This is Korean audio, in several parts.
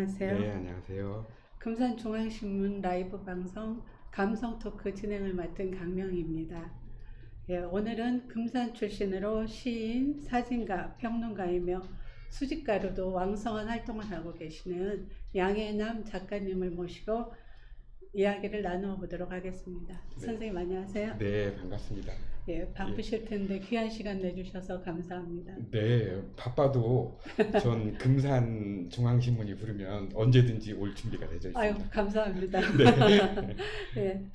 안녕하세요. 네, 안녕하세요. 금산중앙신문 라이브 방송 감성 토크 진행을 맡은 강명희입니다. 예, 오늘은 금산 출신으로 시인, 사진가, 평론가이며 수집가로도 왕성한 활동을 하고 계시는 양해남 작가님을 모시고 이야기를 나누어 보도록 하겠습니다. 네. 선생님 안녕하세요. 네, 반갑습니다. 예, 바쁘실 텐데 귀한 시간 내주셔서 감사합니다. 네, 바빠도 전 금산 중앙신문이 부르면 언제든지 올 준비가 되어 아유, 있습니다. 감사합니다. 네. 예,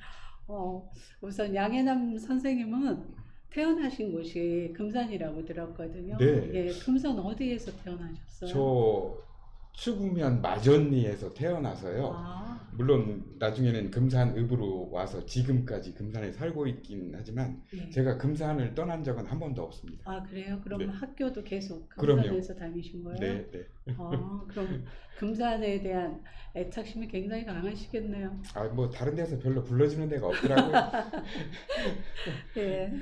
우선 양해남 선생님은 태어나신 곳이 금산이라고 들었거든요. 네. 예, 금산 어디에서 태어나셨어요? 저 추구면 마전리에서 태어나서요. 아, 물론 나중에는 금산읍으로 와서 지금까지 금산에 살고 있긴 하지만 예. 제가 금산을 떠난 적은 한 번도 없습니다. 아, 그래요? 그럼 네. 학교도 계속 그럼요. 금산에서 다니신 거예요? 네, 네. 그럼 금산에 대한 애착심이 굉장히 강하시겠네요. 아, 뭐 다른 데서 별로 불러주는 데가 없더라고요. 예.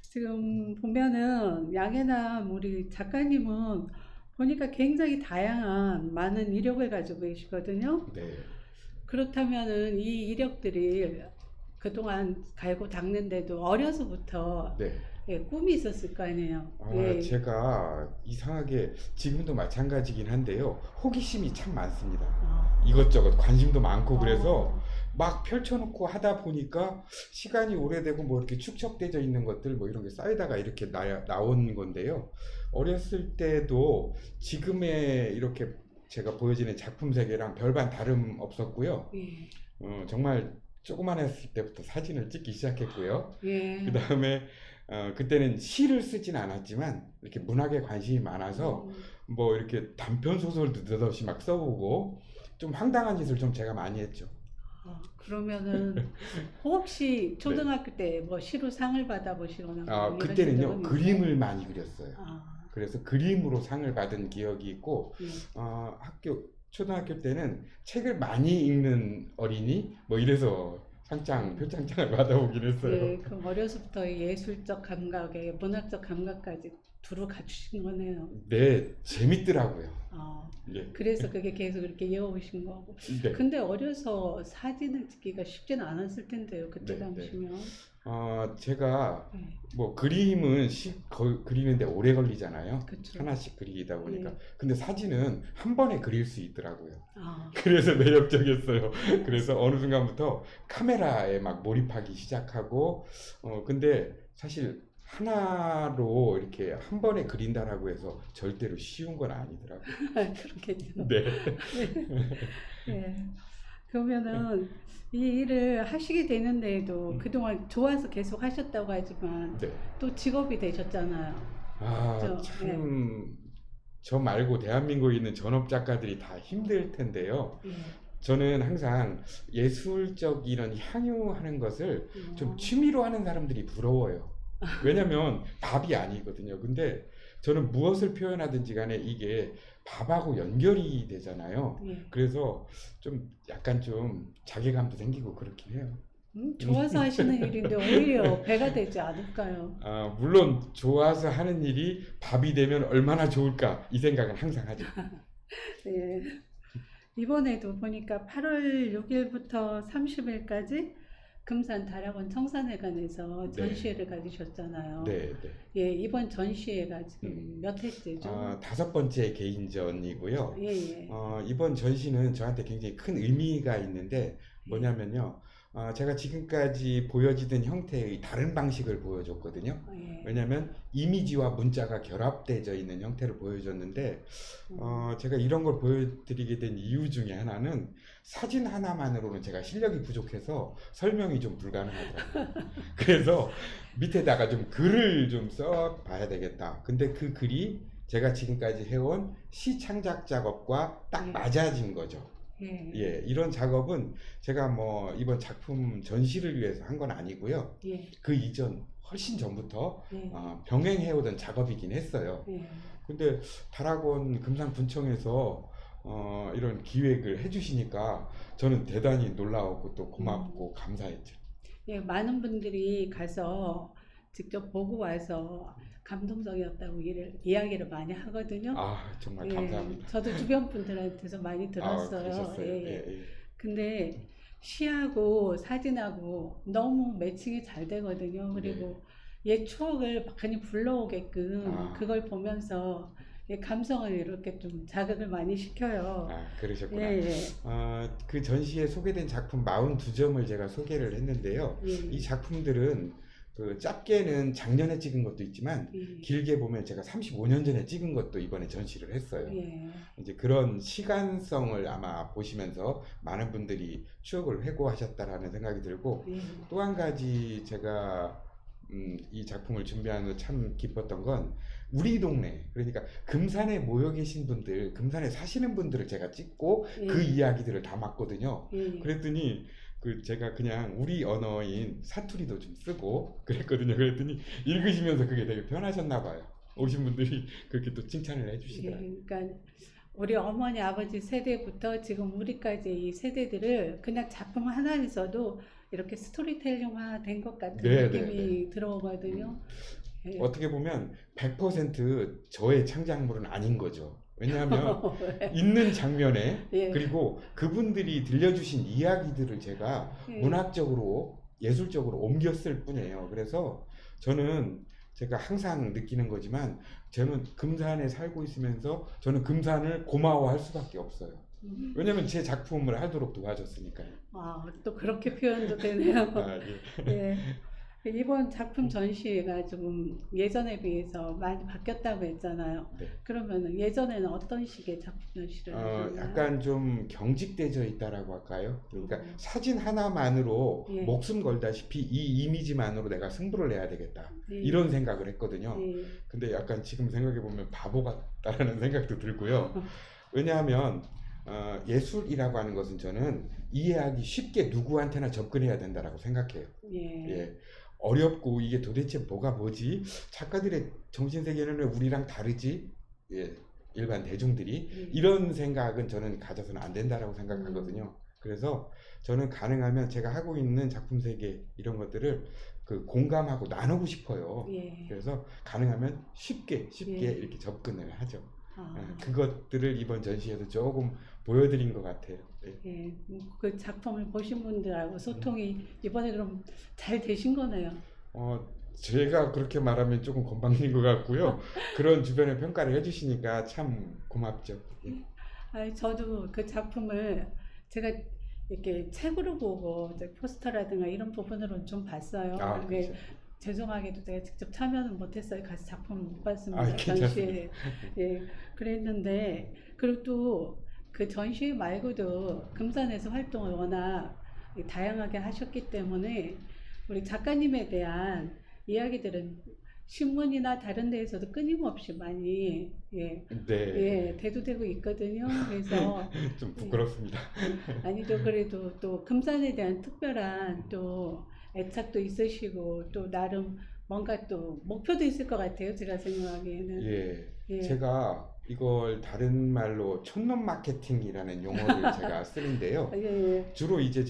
지금 보면은 양해남 우리 작가님은 보니까 굉장히 다양한 많은 이력을 가지고 계시거든요. 네. 그렇다면은 이 이력들이 그동안 갈고 닦는데도 어려서부터 네. 예, 꿈이 있었을 거 아니에요. 예. 제가 이상하게 지금도 마찬가지긴 한데요. 호기심이 참 많습니다. 아, 이것저것 관심도 많고 어, 그래서 막 펼쳐놓고 하다 보니까 시간이 오래되고 뭐 이렇게 축적되어 있는 것들 뭐 이런 게 쌓이다가 이렇게 나온 건데요. 어렸을 때도 지금의 이렇게 제가 보여지는 작품 세계랑 별반 다름 없었고요. 예. 정말 조그만했을 때부터 사진을 찍기 시작했고요. 예. 그 다음에 그때는 시를 쓰진 않았지만 이렇게 문학에 관심이 많아서 뭐 이렇게 단편 소설도 느닷없이 막 써보고 좀 황당한 짓을 좀 제가 많이 했죠. 그러면은 혹시 초등학교 때 뭐 시로 상을 받아보시거나 뭐 이러신 그때는요 적은 있나요? 그림을 많이 그렸어요. 아, 그래서 그림으로 상을 받은 기억이 있고 예. 초등학교 때는 책을 많이 읽는 어린이 뭐 이래서 표창장을 받아보긴 했어요. 예, 그럼 어려서부터 예술적 감각에 문학적 감각까지 두루 갖추신 거네요. 네, 재밌더라고요. 예. 그래서 그게 계속 이렇게 이어오신 거고. 네. 근데 어려서 사진을 찍기가 쉽지는 않았을 텐데요. 그때 네, 당시면. 제가 네. 뭐 그림은 그리는데 오래 걸리잖아요. 그쵸. 하나씩 그리다 보니까. 네. 근데 사진은 한 번에 그릴 수 있더라고요. 아, 그래서 매력적이었어요. 그래서 어느 순간부터 카메라에 막 몰입하기 시작하고, 근데 사실 하나로 이렇게 한 번에 그린다라고 해서 절대로 쉬운 건 아니더라고요. 그렇겠죠. 네. 예. 그러면은 이 일을 하시게 되는데도 그동안 좋아서 계속 하셨다고 하지만 네. 또 직업이 되셨잖아요. 참, 저 말고 대한민국에 있는 전업 작가들이 다 힘들 텐데요. 예. 저는 항상 예술적 이런 향유하는 것을 좀 취미로 하는 사람들이 부러워요. 왜냐면 밥이 아니거든요. 근데 저는 무엇을 표현하든지 간에 이게 밥하고 연결이 되잖아요. 예. 그래서 좀 약간 좀 자괴감도 생기고 그렇긴 해요. 좋아서 하시는 일인데 오히려 배가 되지 않을까요? 물론 좋아서 하는 일이 밥이 되면 얼마나 좋을까 이 생각은 항상 하죠. 예. 이번에도 보니까 8월 6일부터 30일까지 금산 다락원 청산회관에서 전시회를 가지셨잖아요. 네, 네. 예, 이번 전시회가 지금 몇 회째죠? 5번째 개인전이고요. 예, 예. 이번 전시는 저한테 굉장히 큰 의미가 있는데 뭐냐면요. 제가 지금까지 보여지던 형태의 다른 방식을 보여줬거든요. 예. 왜냐하면 이미지와 문자가 결합되어 있는 형태를 보여줬는데 제가 이런 걸 보여드리게 된 이유 중에 하나는 사진 하나만으로는 제가 실력이 부족해서 설명이 좀 불가능하더라고요. 그래서 밑에다가 좀 글을 좀 써봐야 되겠다. 근데 그 글이 제가 지금까지 해온 시 창작 작업과 딱 맞아진 거죠. 예, 이런 작업은 제가 뭐 이번 작품 전시를 위해서 한 건 아니고요. 예. 그 이전 훨씬 전부터 예. 병행해오던 작업이긴 했어요. 예. 근데 다락원 금산군청에서 이런 기획을 해주시니까 저는 대단히 놀라웠고 또 고맙고 감사했죠. 예, 많은 분들이 가서 직접 보고 와서 감동적이었다고 이야기를 많이 하거든요. 아, 정말 예, 감사합니다. 저도 주변 분들한테서 많이 들었어요. 그러셨어요. 예, 예, 예. 예. 근데 시하고 사진하고 너무 매칭이 잘 되거든요. 그리고 옛 추억을 많이 불러오게끔 아. 그걸 보면서 감성을 이렇게 좀 자극을 많이 시켜요. 아, 그러셨구나. 예, 예. 그 전시에 소개된 작품 42점을 제가 소개를 했는데요. 예, 이 작품들은 그 짧게는 작년에 찍은 것도 있지만 예, 길게 보면 제가 35년 전에 찍은 것도 이번에 전시를 했어요. 예, 이제 그런 시간성을 아마 보시면서 많은 분들이 추억을 회고하셨다라는 생각이 들고, 예, 또 한 가지 제가 이 작품을 준비하면서 참 기뻤던 건 우리 동네, 그러니까 금산에 모여 계신 분들, 금산에 사시는 분들을 제가 찍고 예. 그 이야기들을 담았거든요. 예. 그랬더니 제가 그냥 우리 언어인 사투리도 좀 쓰고 그랬거든요. 그랬더니 읽으시면서 그게 되게 편하셨나 봐요. 오신 분들이 그렇게 또 칭찬을 예, 해주시더라고요. 그러니까 우리 어머니 아버지 세대부터 지금 우리까지 이 세대들을 그냥 작품 하나에서도 이렇게 스토리텔링화 된 것 같은 네, 느낌이 들어오거든요. 예. 어떻게 보면 100% 저의 창작물은 아닌 거죠. 왜냐하면 있는 장면에 예. 그리고 그분들이 들려주신 이야기들을 제가 예. 문학적으로 예술적으로 옮겼을 뿐이에요. 그래서 저는 제가 항상 느끼는 거지만 저는 금산에 살고 있으면서 저는 금산을 고마워할 수밖에 없어요. 왜냐면 제 작품을 하도록 도와줬으니까요. 아, 또 그렇게 표현도 되네요. 아, 예. 예. 이번 작품 전시가 좀 예전에 비해서 많이 바뀌었다고 했잖아요. 네. 그러면 예전에는 어떤 식의 작품 전시를 하셨나요? 약간 좀 경직되어 있다라고 할까요? 그러니까 음. 사진 하나만으로 예. 목숨 걸다시피 이 이미지만으로 내가 승부를 내야 되겠다. 예. 이런 생각을 했거든요. 예. 근데 약간 지금 생각해보면 바보 같다라는 생각도 들고요. 왜냐하면 예술이라고 하는 것은 저는 이해하기 쉽게 누구한테나 접근해야 된다라고 생각해요. 예. 예. 어렵고 이게 도대체 뭐지? 작가들의 정신세계는 왜 우리랑 다르지? 예. 일반 대중들이 예. 이런 생각은 저는 가져서는 안 된다라고 생각하거든요. 그래서 저는 가능하면 제가 하고 있는 작품 세계 이런 것들을 공감하고 나누고 싶어요. 예. 그래서 가능하면 쉽게 예. 이렇게 접근을 하죠. 아. 그것들을 이번 전시에도 조금 보여드린 것 같아요. 예. 예, 그 작품을 보신 분들하고 소통이 이번에 그럼 잘 되신 거네요. 제가 그렇게 말하면 조금 건방진 것 같고요. 그런 주변의 평가를 해주시니까 참 고맙죠. 예. 아니, 저도 그 작품을 제가 이렇게 책으로 보고 이제 포스터라든가 이런 부분으로는 좀 봤어요. 아, 근데 그렇죠. 죄송하게도 제가 직접 참여는 못했어요. 가서 작품을 못 봤습니다. 아, 전시에. 예, 그랬는데 그리고 또 그 전시 말고도 금산에서 활동을 워낙 다양하게 하셨기 때문에 우리 작가님에 대한 이야기들은 신문이나 다른 데에서도 끊임없이 많이 네. 예, 대두되고 있거든요. 그래서 좀 부끄럽습니다. 아니죠. 그래도 또 금산에 대한 특별한 또 애착도 있으시고 또 나름 뭔가 또 목표도 있을 것 같아요. 제가 생각하기에는. 예. 예. 제가 이걸 다른 말로 촌놈 마케팅이라는 용어를 제가 쓰는데요. 예, 예. 주로 이제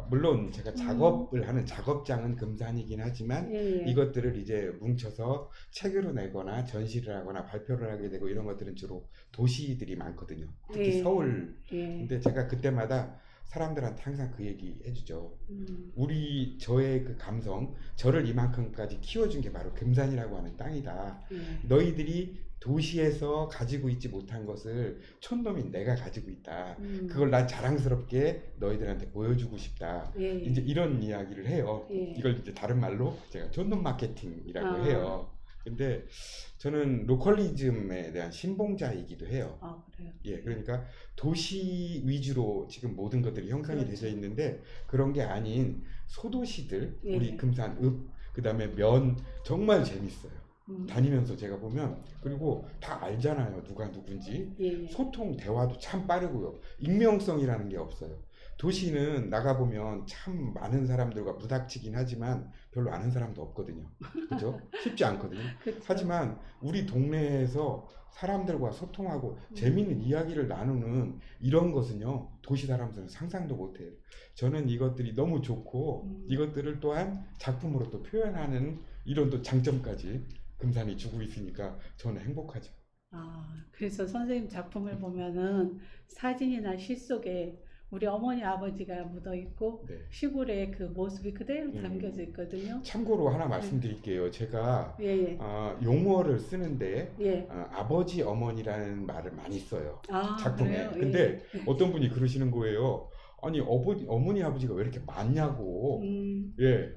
물론 제가 작업을 하는 작업장은 금산이긴 하지만 예, 예. 이것들을 이제 뭉쳐서 책으로 내거나 전시를 하거나 발표를 하게 되고 이런 것들은 주로 도시들이 많거든요. 특히 예. 서울. 예. 근데 제가 그때마다 사람들한테 항상 그 얘기 해주죠. 저의 그 감성, 저를 이만큼까지 키워준 게 바로 금산이라고 하는 땅이다. 예. 너희들이 도시에서 가지고 있지 못한 것을 촌놈인 내가 가지고 있다. 그걸 난 자랑스럽게 너희들한테 보여주고 싶다. 예. 이제 이런 이야기를 해요. 예. 이걸 이제 다른 말로 제가 촌놈 마케팅이라고 아. 해요. 근데 저는 로컬리즘에 대한 신봉자이기도 해요. 아, 그래요. 예, 그러니까 도시 위주로 지금 모든 것들이 형성이 그렇죠. 되어 있는데 그런 게 아닌 소도시들, 예. 우리 금산, 그다음에 면 정말 재밌어요. 다니면서 제가 보면 그리고 다 알잖아요. 누가 누군지. 예. 소통, 대화도 참 빠르고요. 익명성이라는 게 없어요. 도시는 나가보면 참 많은 사람들과 부닥치긴 하지만 별로 아는 사람도 없거든요. 그죠? 쉽지 않거든요. 그쵸. 하지만 우리 동네에서 사람들과 소통하고 재미있는 이야기를 나누는 이런 것은요, 도시 사람들은 상상도 못해요. 저는 이것들이 너무 좋고, 이것들을 또한 작품으로 또 표현하는 이런 또 장점까지 금산이 주고 있으니까 저는 행복하죠. 아, 그래서 선생님 작품을 보면은 사진이나 시 속에 우리 어머니 아버지가 묻어 있고 네. 시골의 그 모습이 그대로 음. 담겨져 있거든요. 참고로 하나 말씀드릴게요. 제가 예, 용어를 쓰는데 예, 예. 아버지, 어머니라는 말을 많이 써요. 아, 작품에. 그래요? 근데 예. 어떤 분이 그러시는 거예요. 아니, 어머니, 아버지가 왜 이렇게 많냐고. 음, 예.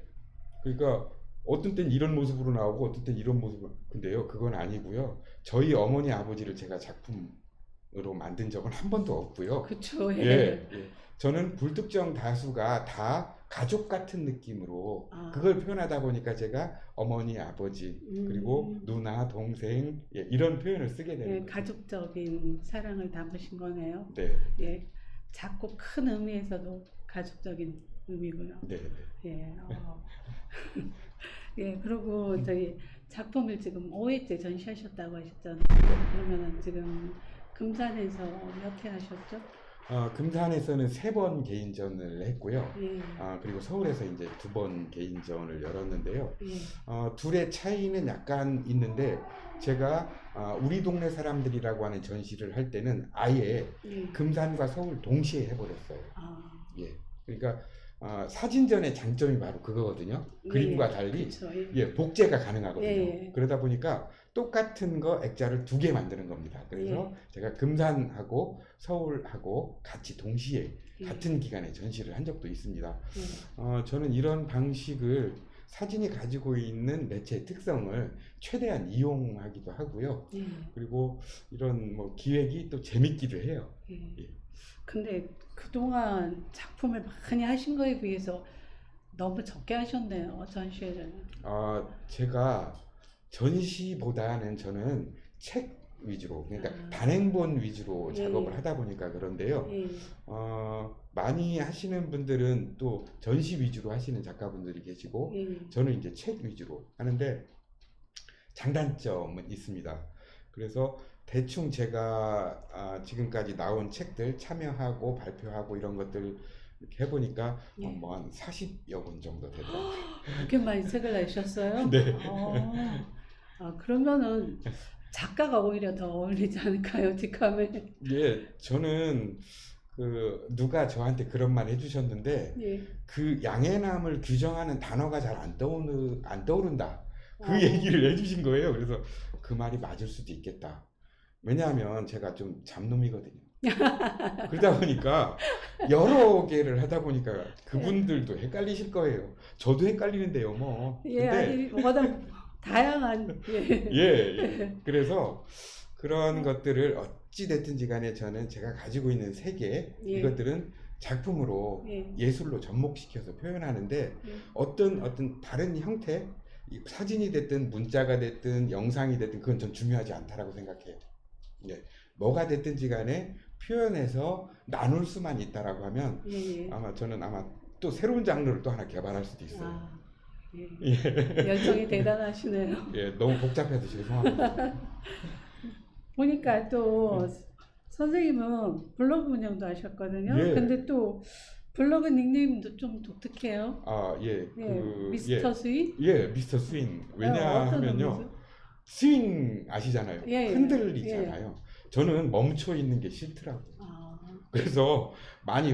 그러니까 어떤 땐 이런 모습으로 나오고 어떤 땐 이런 모습으로. 근데요, 그건 아니고요. 저희 어머니, 아버지를 제가 작품으로 만든 적은 한 번도 없고요. 그쵸, 예, 예. 예. 저는 불특정 다수가 다 가족 같은 느낌으로 아. 그걸 표현하다 보니까 제가 어머니, 아버지, 그리고 누나, 동생, 예, 이런 표현을 쓰게 되는 예, 거죠. 가족적인 사랑을 담으신 거네요. 네, 예, 작고 큰 의미에서도 가족적인 의미고요. 네, 네. 예, 예, 그리고 저희 작품을 지금 5회째 전시하셨다고 하셨잖아요. 그러면은 지금 금산에서 몇 회 하셨죠? 금산에서는 3번 개인전을 했고요. 예, 그리고 서울에서 이제 2번 개인전을 열었는데요. 예, 둘의 차이는 약간 있는데 제가 우리 동네 사람들이라고 하는 전시를 할 때는 아예 예. 금산과 서울 동시에 해버렸어요. 아, 예. 그러니까 사진전의 장점이 바로 그거거든요. 그림과 달리 그쵸, 예. 예, 복제가 가능하거든요. 예. 그러다 보니까 똑같은 거 액자를 2개 만드는 겁니다. 그래서 제가 금산하고 서울하고 같이 동시에 예. 같은 기간에 전시를 한 적도 있습니다. 예. 저는 이런 방식을 사진이 가지고 있는 매체의 특성을 최대한 이용하기도 하고요. 예. 그리고 이런 뭐 기획이 또 재밌기도 해요. 예. 예. 근데 그동안 작품을 많이 하신 거에 비해서 너무 적게 하셨네요, 전시회를. 제가 전시보다는 저는 책 위주로, 그러니까 아. 단행본 위주로 예. 작업을 하다 보니까 그런데요. 예. 많이 하시는 분들은 또 전시 위주로 하시는 작가분들이 계시고, 예. 저는 이제 책 위주로 하는데 장단점은 있습니다. 그래서 대충 제가 지금까지 나온 책들 참여하고 발표하고 이런 것들 이렇게 해보니까 예. 뭐 한 40여 권 정도 되더라고요. 그렇게 많이 책을 내셨어요? 네. 그러면은 작가가 오히려 더 어울리지 않을까요, 직함에? 예, 저는 누가 저한테 그런 말 해주셨는데 예. 그 양해남을 규정하는 단어가 잘 안 떠오른다. 그 어. 얘기를 해주신 거예요. 그래서 그 말이 맞을 수도 있겠다. 왜냐하면 제가 좀 잡놈이거든요. 그러다 보니까 여러 개를 하다 보니까 그분들도 헷갈리실 거예요. 저도 헷갈리는데요, 뭐. 예, 아니, 워낙 다양한, 예. 예. 그래서 그런 것들을 어찌 됐든지 간에 저는 제가 가지고 있는 세계, 예. 이것들은 작품으로 예. 예술로 접목시켜서 표현하는데 예. 어떤 다른 형태, 사진이 됐든 문자가 됐든 영상이 됐든 그건 전 중요하지 않다라고 생각해요. 예. 뭐가 됐든지 간에 표현해서 나눌 수만 있다라고 하면 예. 저는 아마 또 새로운 장르를 또 하나 개발할 수도 있어요. 아, 예. 예. 열정이 대단하시네요. 예, 너무 복잡해서 죄송합니다. 보니까 또 선생님은 블로그 운영도 하셨거든요. 예. 근데 또 블로그 닉네임도 좀 독특해요. 예, 예, 미스터 스윗? 예, 미스터 스윙. 어떤 왜냐하면요, 의미죠? 스윙 아시잖아요. 예, 예. 흔들리잖아요. 저는 멈춰 있는 게 싫더라고요. 아, 그래서 많이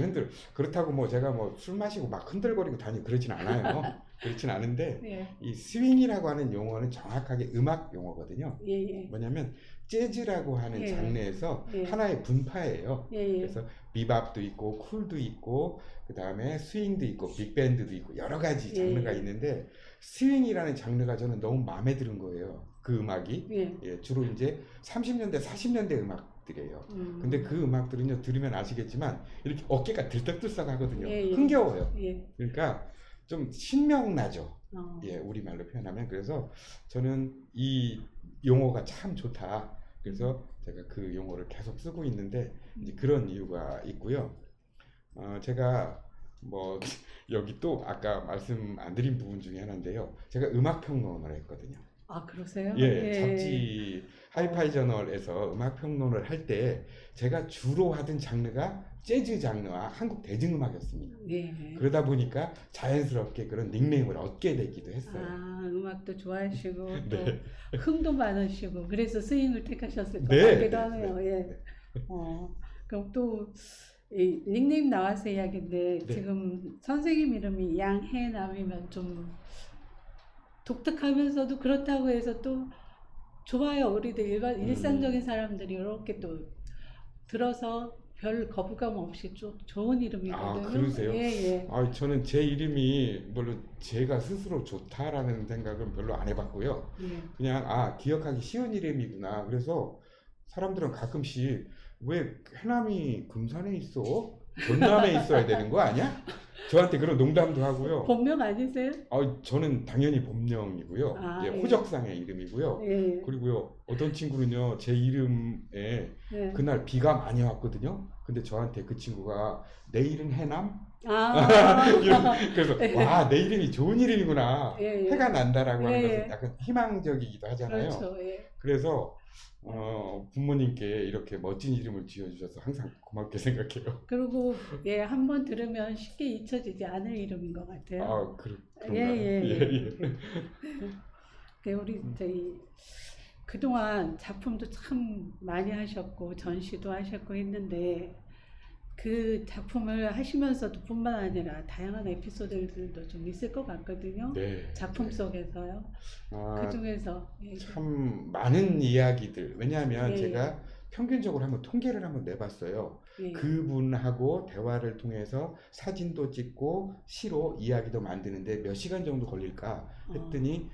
그렇다고 뭐 제가 뭐 술 마시고 막 흔들거리고 다니고 그러진 않아요. 그렇진 않은데, 예, 이 스윙이라고 하는 용어는 정확하게 음악 용어거든요. 예, 예, 뭐냐면 재즈라고 하는 예. 장르에서 예. 하나의 분파예요. 예, 예. 그래서 비밥도 있고 쿨도 있고 그 다음에 스윙도 있고 빅밴드도 있고 여러 가지 장르가 예. 있는데 스윙이라는 장르가 저는 너무 마음에 드는 거예요. 그 음악이. 예. 예, 주로 이제 30년대 40년대 음악들이에요. 근데 그 음악들은요, 들으면 아시겠지만 이렇게 어깨가 들썩들썩 하거든요. 예, 예. 흥겨워요. 예. 그러니까 좀 신명나죠. 어. 예, 우리말로 표현하면. 그래서 저는 이 용어가 참 좋다. 그래서 제가 그 용어를 계속 쓰고 있는데 이제 그런 이유가 있고요. 제가 뭐 여기 또 아까 말씀 안 드린 부분 중에 하나인데요. 제가 음악 평론을 했거든요. 아, 그러세요? 예, 예. 잡지 하이파이 저널에서 음악 평론을 할 때 제가 주로 하던 장르가 재즈 장르와 한국 대중음악이었습니다. 예. 그러다 보니까 자연스럽게 그런 닉네임을 얻게 되기도 했어요. 아, 음악도 좋아하시고 네. 또 흥도 많으시고 그래서 스윙을 택하셨을 것 네, 같기도 네, 하네요. 네, 예. 네. 그럼 또 이 닉네임 나와서 이야기인데 네. 지금 선생님 이름이 양해남이면 좀 독특하면서도 그렇다고 해서 또 좋아요. 우리들 일상적인 사람들이 이렇게 또 들어서 별 거부감 없이 좀 좋은 이름이거든요. 그러세요? 예, 예. 저는 제 이름이 물론 제가 스스로 좋다라는 생각은 별로 안 해봤고요. 예. 그냥 기억하기 쉬운 이름이구나. 그래서 사람들은 가끔씩 왜 해남이 금산에 있어? 전남에 있어야 되는 거 아니야? 저한테 그런 농담도 하고요. 본명 아니세요? 저는 당연히 본명이고요. 아, 예, 예. 호적상의 이름이고요. 예. 그리고요, 어떤 친구는요, 제 이름에 예. 그날 비가 많이 왔거든요. 근데 저한테 그 친구가 내일은 해남? 아, 그래서 예. 와, 내 이름이 좋은 이름이구나. 예, 예. 해가 난다라고 하는 예, 것은 예. 약간 희망적이기도 하잖아요. 그렇죠. 예. 그래서 부모님께 이렇게 멋진 이름을 지어주셔서 항상 고맙게 생각해요. 그리고 예, 한번 들으면 쉽게 잊혀지지 않을 이름인 것 같아요. 그런가요? 예. 예. 우리 저희 그동안 작품도 참 많이 하셨고 전시도 하셨고 했는데 그 작품을 하시면서도 뿐만 아니라 다양한 에피소드들도 좀 있을 것 같거든요. 네. 작품 속에서요. 그 중에서 참 많은 이야기들. 왜냐하면 예. 제가 평균적으로 한번 통계를 한번 내봤어요. 예. 그분하고 대화를 통해서 사진도 찍고 시로 이야기도 만드는데 몇 시간 정도 걸릴까 했더니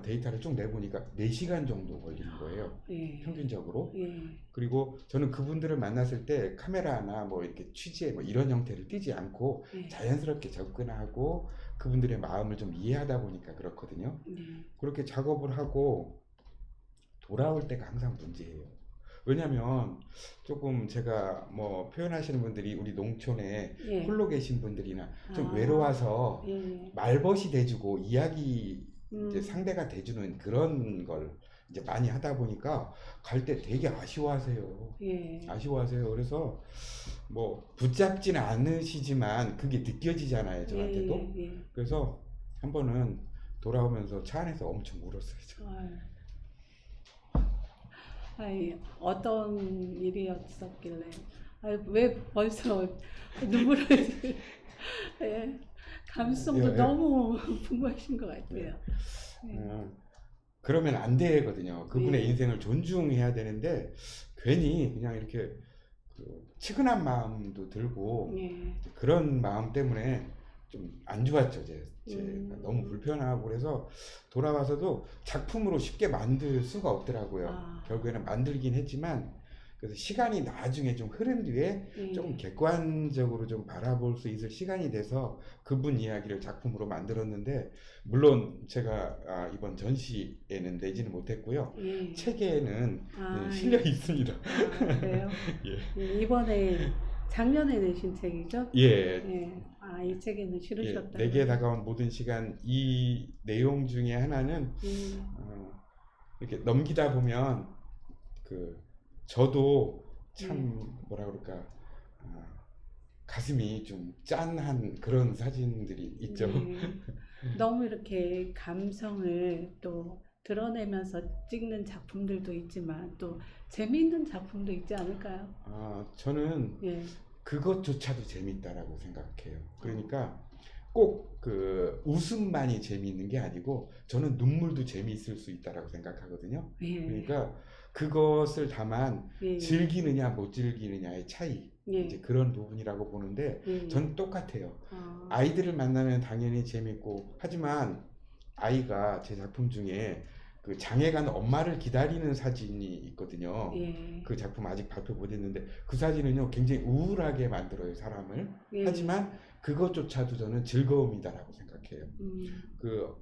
데이터를 쭉 내보니까 4시간 정도 걸리는 거예요. 예. 평균적으로. 예. 그리고 저는 그분들을 만났을 때 카메라나 뭐 이렇게 취재 뭐 이런 형태를 띄지 않고 예. 자연스럽게 접근하고 그분들의 마음을 좀 이해하다 보니까 그렇거든요. 예. 그렇게 작업을 하고 돌아올 때가 항상 문제예요. 왜냐면 조금 제가 뭐 표현하시는 분들이 우리 농촌에 예. 홀로 계신 분들이나 좀 아. 외로워서 예. 말벗이 돼주고 이야기 이제 음. 상대가 돼주는 그런 걸 이제 많이 하다 보니까 갈 때 되게 아쉬워하세요. 예. 아쉬워하세요. 그래서 뭐 붙잡지는 않으시지만 그게 느껴지잖아요, 저한테도. 예. 그래서 한 번은 돌아오면서 차 안에서 엄청 울었어요. 아이, 어떤 일이었었길래 왜 벌써 눈물을 예. 감성도 예. 너무 풍부하신 것 같아요. 그러면 안 되거든요. 그분의 예. 인생을 존중해야 되는데 괜히 그냥 이렇게 측은한 마음도 들고 예. 그런 마음 때문에 좀 안 좋았죠. 제가 너무 불편하고 그래서 돌아와서도 작품으로 쉽게 만들 수가 없더라고요. 결국에는 만들긴 했지만 그래서 시간이 나중에 좀 흐른 뒤에 예. 조금 객관적으로 좀 바라볼 수 있을 시간이 돼서 그분 이야기를 작품으로 만들었는데 물론 제가 이번 전시에는 내지는 못했고요. 예. 책에는 아, 실려 있습니다. 그래요? 예. 예, 이번에 작년에 내신 책이죠? 예. 예. 이 책에는 실으셨다. 내게 다가온 모든 시간 이 내용 중에 하나는 이렇게 넘기다 보면 저도 참 뭐라 그럴까 가슴이 좀 짠한 그런 사진들이 있죠. 너무 이렇게 감성을 또 드러내면서 찍는 작품들도 있지만 또 재미있는 작품도 있지 않을까요? 저는 예. 그것조차도 재밌다라고 생각해요. 그러니까 꼭 그 웃음만이 재미있는 게 아니고 저는 눈물도 재미있을 수 있다라고 생각하거든요. 예. 그러니까 그것을 다만 예. 즐기느냐 못 즐기느냐의 차이 예. 이제 그런 부분이라고 보는데 예. 전 똑같아요. 아이들을 만나면 당연히 재밌고 하지만 아이가 제 작품 중에 그 장애간 엄마를 기다리는 사진이 있거든요. 예. 그 작품 아직 발표 못했는데 그 사진은요 굉장히 우울하게 만들어요 사람을. 예. 하지만 그것조차도 저는 즐거움이다라고 생각해요. 그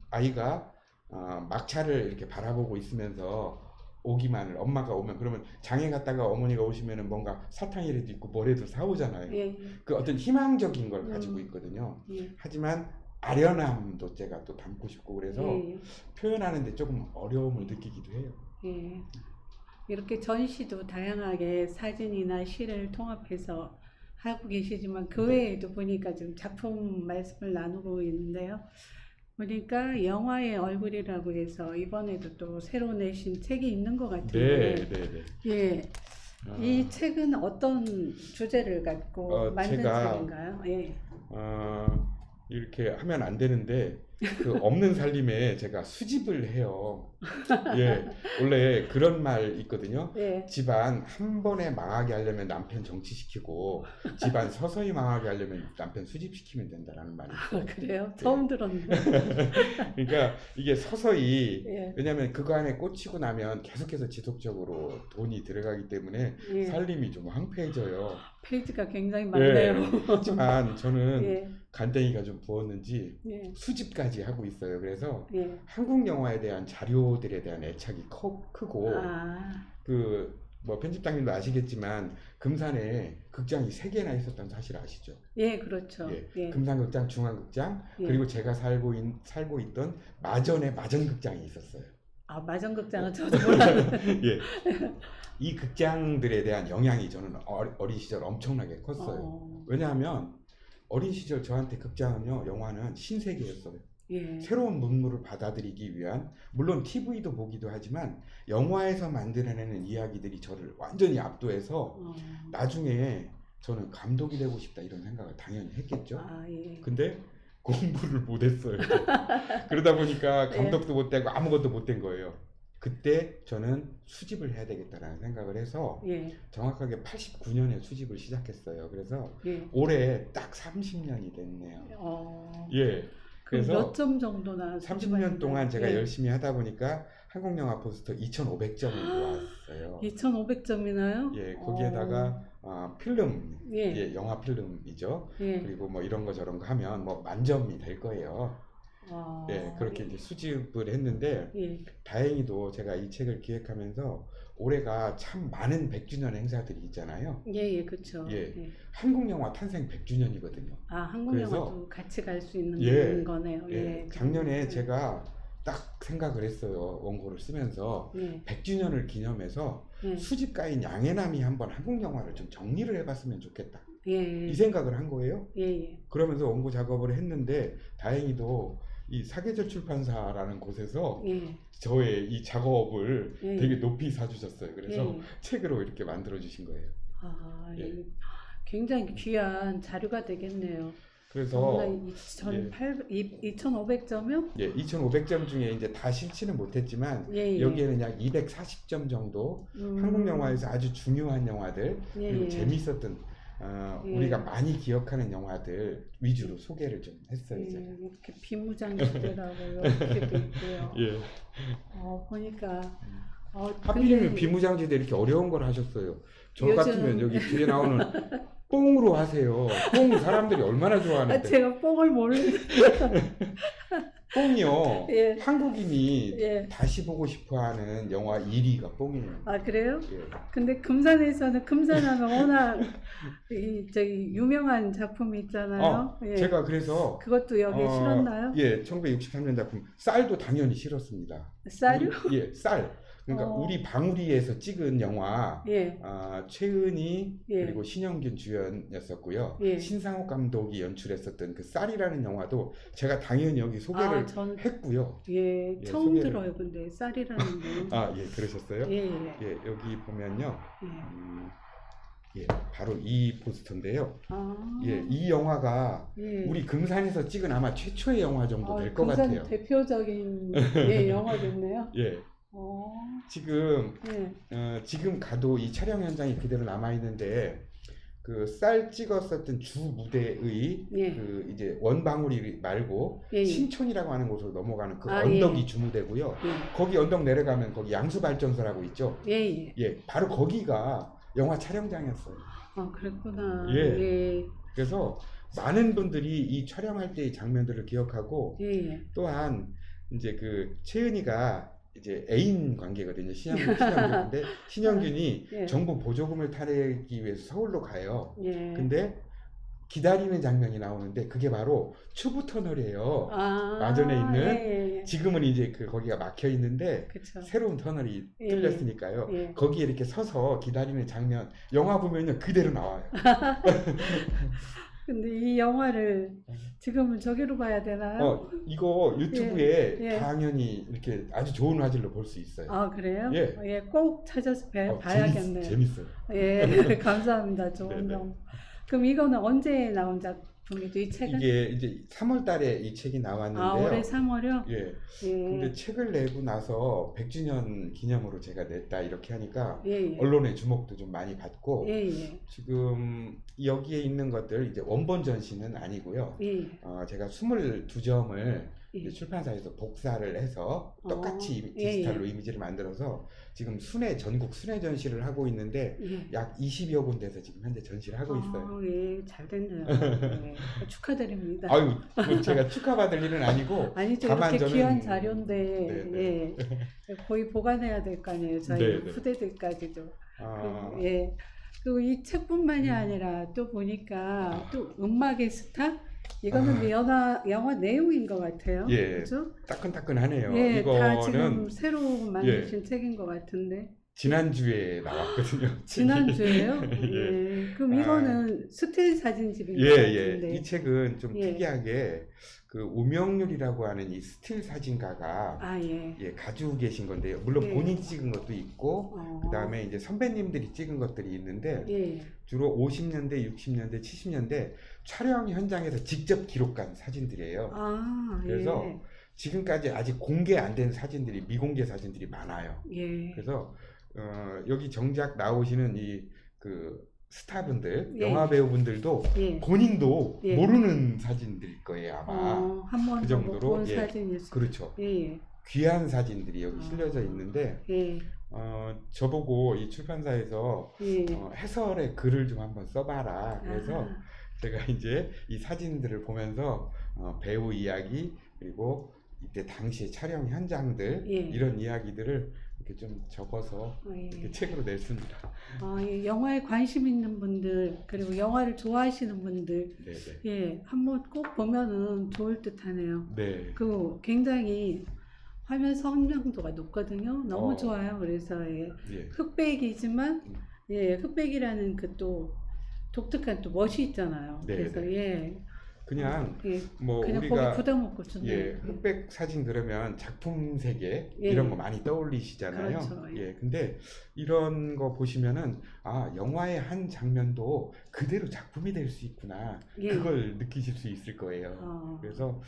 아이가 막차를 이렇게 바라보고 있으면서 오기만을 엄마가 오면 그러면 장에 갔다가 어머니가 오시면은 뭔가 사탕이라도 있고 뭐라도 사오잖아요. 예, 그 어떤 희망적인 걸 음. 가지고 있거든요. 예, 하지만 아련함도 제가 또 담고 싶고 그래서 예, 표현하는데 조금 어려움을 느끼기도 해요. 예. 이렇게 전시도 다양하게 사진이나 시를 통합해서 하고 계시지만 그 네. 외에도 보니까 지금 작품 말씀을 나누고 있는데요. 보니까 영화의 얼굴이라고 해서 이번에도 또 새로 내신 책이 있는 것 네, 같은데, 네, 네. 예, 아, 이 책은 어떤 주제를 갖고 만든 제가 책인가요? 예, 이렇게 하면 안 되는데 그 없는 살림에 제가 수집을 해요. 예, 원래 그런 말 있거든요. 예, 집안 한 번에 망하게 하려면 남편 정치시키고 집안 서서히 망하게 하려면 남편 수집시키면 된다라는 말이 있어요. 그래요? 처음 들었는데, 그러니까 이게 서서히 예, 왜냐하면 그거 안에 꽂히고 나면 계속해서 지속적으로 돈이 들어가기 때문에 예, 살림이 좀 황폐해져요. 페이지가 굉장히 예, 많네요. 하지만 저는 예, 간땡이가 좀 부었는지 예, 수집까지 하고 있어요. 그래서 예, 한국 영화에 대한 자료들에 대한 애착이 크고 아, 그 뭐 편집장님도 아시겠지만 금산에 극장이 3개나 있었던 사실 아시죠? 예, 그렇죠. 예, 예, 금산극장, 중앙극장 예. 그리고 제가 살고 있던 마전에 마전극장이 있었어요. 아, 마정극장은 저도 몰랐는데. 예, 이 극장들에 대한 영향이 저는 어린 시절 엄청나게 컸어요. 어, 왜냐하면 어린 시절 저한테 극장은요, 영화는 신세계였어요. 예, 새로운 문물을 받아들이기 위한, 물론 TV도 보기도 하지만 영화에서 만들어내는 이야기들이 저를 완전히 압도해서 어, 나중에 저는 감독이 되고 싶다 이런 생각을 당연히 했겠죠. 아, 예, 근데 공부를 못했어요. 그러다 보니까 예. 감독도 못 되고 아무것도 못 된 거예요. 그때 저는 수집을 해야 되겠다라는 생각을 해서 예, 정확하게 89년에 수집을 시작했어요. 그래서 예. 올해 딱 30년이 됐네요. 예. 그럼 그래서 몇 점 정도나 30년 동안 제가 예. 열심히 하다 보니까 한국영화 포스터 2,500점을 모았어요. 2,500점이나요? 예, 거기에다가 필름, 예, 예, 영화 필름이죠. 예. 그리고 뭐 이런 거 저런 거 하면 뭐 만점이 될 거예요. 아, 예, 그렇게 이제 수집을 했는데 예, 다행히도 제가 이 책을 기획하면서 올해가 참 많은 100주년 행사들이 있잖아요. 예, 예, 그렇죠. 예. 예. 한국 영화 탄생 100주년이거든요. 아, 한국 그래서- 영화도 같이 갈 수 있는 예, 거네요. 예, 예, 작년에 예. 제가 딱 생각을 했어요. 원고를 쓰면서 예, 100주년을 기념해서 예, 수집가인 양해남이 한번 한국 영화를 좀 정리를 해봤으면 좋겠다. 예, 이 생각을 한 거예요. 예, 예. 그러면서 원고 작업을 했는데 다행히도 이 사계절 출판사라는 곳에서 예, 저의 이 작업을 예. 되게 높이 사주셨어요. 그래서 예. 책으로 이렇게 만들어 주신 거예요. 아, 예. 예. 굉장히 귀한 자료가 되겠네요. 그래서 2,500점이요? 예, 2,500점 중에 이제 다 실지는 못했지만 예, 예. 여기에는 약 240점 정도 한국 영화에서 아주 중요한 영화들 예, 그리고 예. 재밌었던 예. 우리가 많이 기억하는 영화들 위주로 소개를 좀 했어요. 예, 제가. 이렇게 비무장지대라고 이렇게도 있고요. 예. 보니까 하필이면 근데 비무장지대 이렇게 어려운 걸 하셨어요. 저 요즘- 같으면 여기 뒤에 나오는 뽕으로 하세요. 뽕 사람들이 얼마나 좋아하는데. 제가 뽕을 모르는데 뽕이요. 예. 한국인이 예. 다시 보고 싶어하는 영화 1위가 뽕이에요. 아, 그래요? 예. 근데 금산에서는 금산하면 워낙 저기 유명한 작품이 있잖아요. 예. 제가 그래서 그것도 여기에 실었나요? 예, 1963년 작품 쌀도 당연히 실었습니다. 쌀요? 예, 쌀. 그러니까 우리 방울이에서 찍은 영화 예. 최은희 예. 그리고 신영균 주연이었었고요. 예. 신상옥 감독이 연출했었던 그 쌀이라는 영화도 제가 당연히 여기 소개를 전 했고요. 예, 예, 처음 소개를- 들어요. 근데 쌀이라는 게. 예, 그러셨어요? 예, 예. 예, 여기 보면요. 예. 예, 바로 이 포스터인데요. 아. 예, 이 영화가 예. 우리 금산에서 찍은 아마 최초의 영화 정도 될 것 금산 같아요. 대표적인 영화겠네요. 예, 어. 지금 예. 지금 가도 이 촬영 현장이 그대로 남아 있는데 그 쌀 찍었었던 주 무대의 예. 그 이제 원방울이 말고 예, 예. 신촌이라고 하는 곳으로 넘어가는 그 아, 언덕이 예. 주무대고요. 예. 거기 언덕 내려가면 거기 양수발전소라고 있죠. 예, 예. 예, 바로 거기가 영화 촬영장이었어요. 아, 그랬구나. 예. 예. 그래서 많은 분들이 이 촬영할 때의 장면들을 기억하고 예. 예. 또한 이제 그 채은이가 이제 애인 관계거든요. 신영균인데 신영균이 예. 정부 보조금을 타내기 위해서 서울로 가요. 예. 근데 기다리는 장면이 나오는데 그게 바로 추부 터널이에요. 아, 마전에 있는 예, 예. 지금은 이제 그 거기가 막혀 있는데 그쵸. 새로운 터널이 예, 뚫렸으니까요. 예. 거기에 이렇게 서서 기다리는 장면 영화 보면요 그대로 나와요. 근데 이 영화를 지금은 저기로 봐야 되나요? 이거 유튜브에 예. 당연히 이렇게 아주 좋은 화질로 볼 수 있어요. 아, 그래요? 예. 꼭 찾아서 봐야겠네요. 재밌어요. 예, 감사합니다. 좋은 네네. 정 그럼 이거는 언제 나온 작품이죠? 이 책은? 이게 이제 3월 달에 이 책이 아, 나왔는데요. 올해 3월이요? 예. 예. 근데 책을 내고 나서 100주년 기념으로 제가 냈다 이렇게 하니까 예, 예. 언론의 주목도 좀 많이 받고 예, 예. 지금 여기에 있는 것들 이제 원본 전시는 아니고요. 예, 제가 22점을 예. 출판사에서 복사를 해서 똑같이 예, 디지털로 예. 이미지를 만들어서 지금 전국 순회 전시를 하고 있는데 예. 약 20여 군데서 지금 현재 전시를 하고 있어요. 아, 예, 잘 됐네요. 예. 축하드립니다. 아유, 뭐 제가 축하받을 일은 아니고 아니죠, 다만 이렇게 저는 귀한 자료인데, 네네. 예. 거의 보관해야 될 거 아니에요, 저희 네네. 후대들까지도. 아, 예. 그리고 이 책뿐만이 아니라 또 보니까 또 음악의 스타? 이거는 영화 내용인 것 같아요. 예. 그죠? 따끈따끈하네요. 예, 다 지금 이거는 새로 만드신 책인 것 같은데. 지난주에 나왔거든요. 지난주에요? 예. 예. 그럼 아. 이거는 스틸 사진집인 것 예, 같은데. 예. 이 책은 좀 예. 특이하게 그 우명률이라고 하는 이 스틸 사진가가 아, 예. 가지고 계신 건데요. 물론 예. 본인이 찍은 것도 있고 어. 그다음에 이제 선배님들이 찍은 것들이 있는데 예. 주로 50년대, 60년대, 70년대 촬영 현장에서 직접 기록한 사진들이에요. 아, 그래서 지금까지 아직 공개 안 된 사진들이 미공개 사진들이 많아요. 예. 그래서 여기 정작 나오시는 이 그 스타분들, 예. 영화 배우분들도 예. 본인도 예. 모르는 사진들일 거예요 아마. 한번 그 정도로, 본 예. 사진일 수. 그렇죠. 예. 귀한 사진들이 여기 아. 실려져 있는데 예. 저보고 이 출판사에서 예. 해설의 글을 좀 한번 써봐라. 그래서 아. 제가 이제 이 사진들을 보면서 배우 이야기 그리고 이때 당시의 촬영 현장들 예. 이런 이야기들을 이렇게 좀 적어서 예. 이렇게 책으로 냈습니다. 예, 영화에 관심 있는 분들 그리고 영화를 좋아하시는 분들 네네. 예, 한번 꼭 보면은 좋을 듯하네요. 네. 그 굉장히 화면 선명도가 높거든요. 너무 어. 좋아요. 그래서 예, 예. 흑백이지만 음. 예, 흑백이라는 그 또 독특한 또 멋이 있잖아요. 네, 그래서 네. 예, 그냥 예, 뭐 그냥 우리가 보기 부담 없고 좋네요. 예, 흑백 사진 그러면 작품 세계 예. 이런 거 많이 떠올리시잖아요. 그렇죠, 예. 예, 근데 이런 거 보시면은 영화의 한 장면도 그대로 작품이 될 수 있구나. 예. 그걸 느끼실 수 있을 거예요. 어. 그래서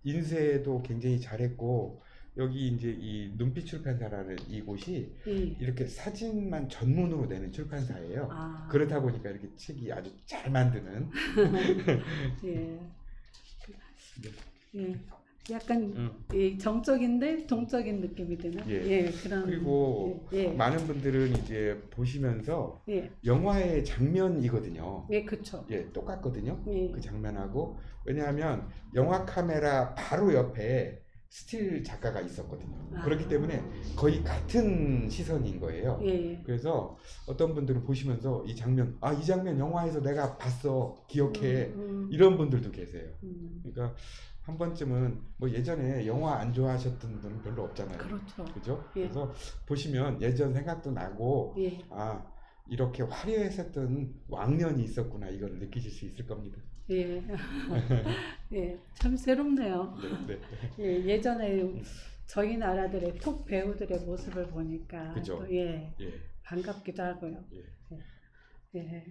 인쇄도 굉장히 잘했고 여기 이제 이 눈빛 출판사라는 이곳이 예. 이렇게 사진만 전문으로 내는 출판사예요. 아. 그렇다 보니까 이렇게 책이 아주 잘 만드는 예. 예. 약간 음. 예, 정적인데 동적인 느낌이 드는 예. 그런 그리고 예, 예. 많은 분들은 이제 보시면서 예. 영화의 장면이거든요. 예, 그쵸. 예, 똑같거든요. 예. 그 장면하고 왜냐하면 영화 카메라 바로 옆에 스틸 작가가 있었거든요. 아. 그렇기 때문에 거의 같은 시선인 거예요. 예. 그래서 어떤 분들은 보시면서 이 장면, 이 장면 영화에서 내가 봤어, 기억해. 이런 분들도 계세요. 그러니까 한 번쯤은 뭐 예전에 영화 안 좋아하셨던 분은 별로 없잖아요. 그렇죠. 그죠? 예. 그래서 보시면 예전 생각도 나고 예. 이렇게 화려했었던 왕년이 있었구나 이걸 느끼실 수 있을 겁니다. 예. 예. 참 새롭네요. 네, 네. 예, 예전에 저희 나라들의 톱 배우들의 모습을 보니까 그죠. 또, 예. 예. 반갑기도 하고요. 예. 예.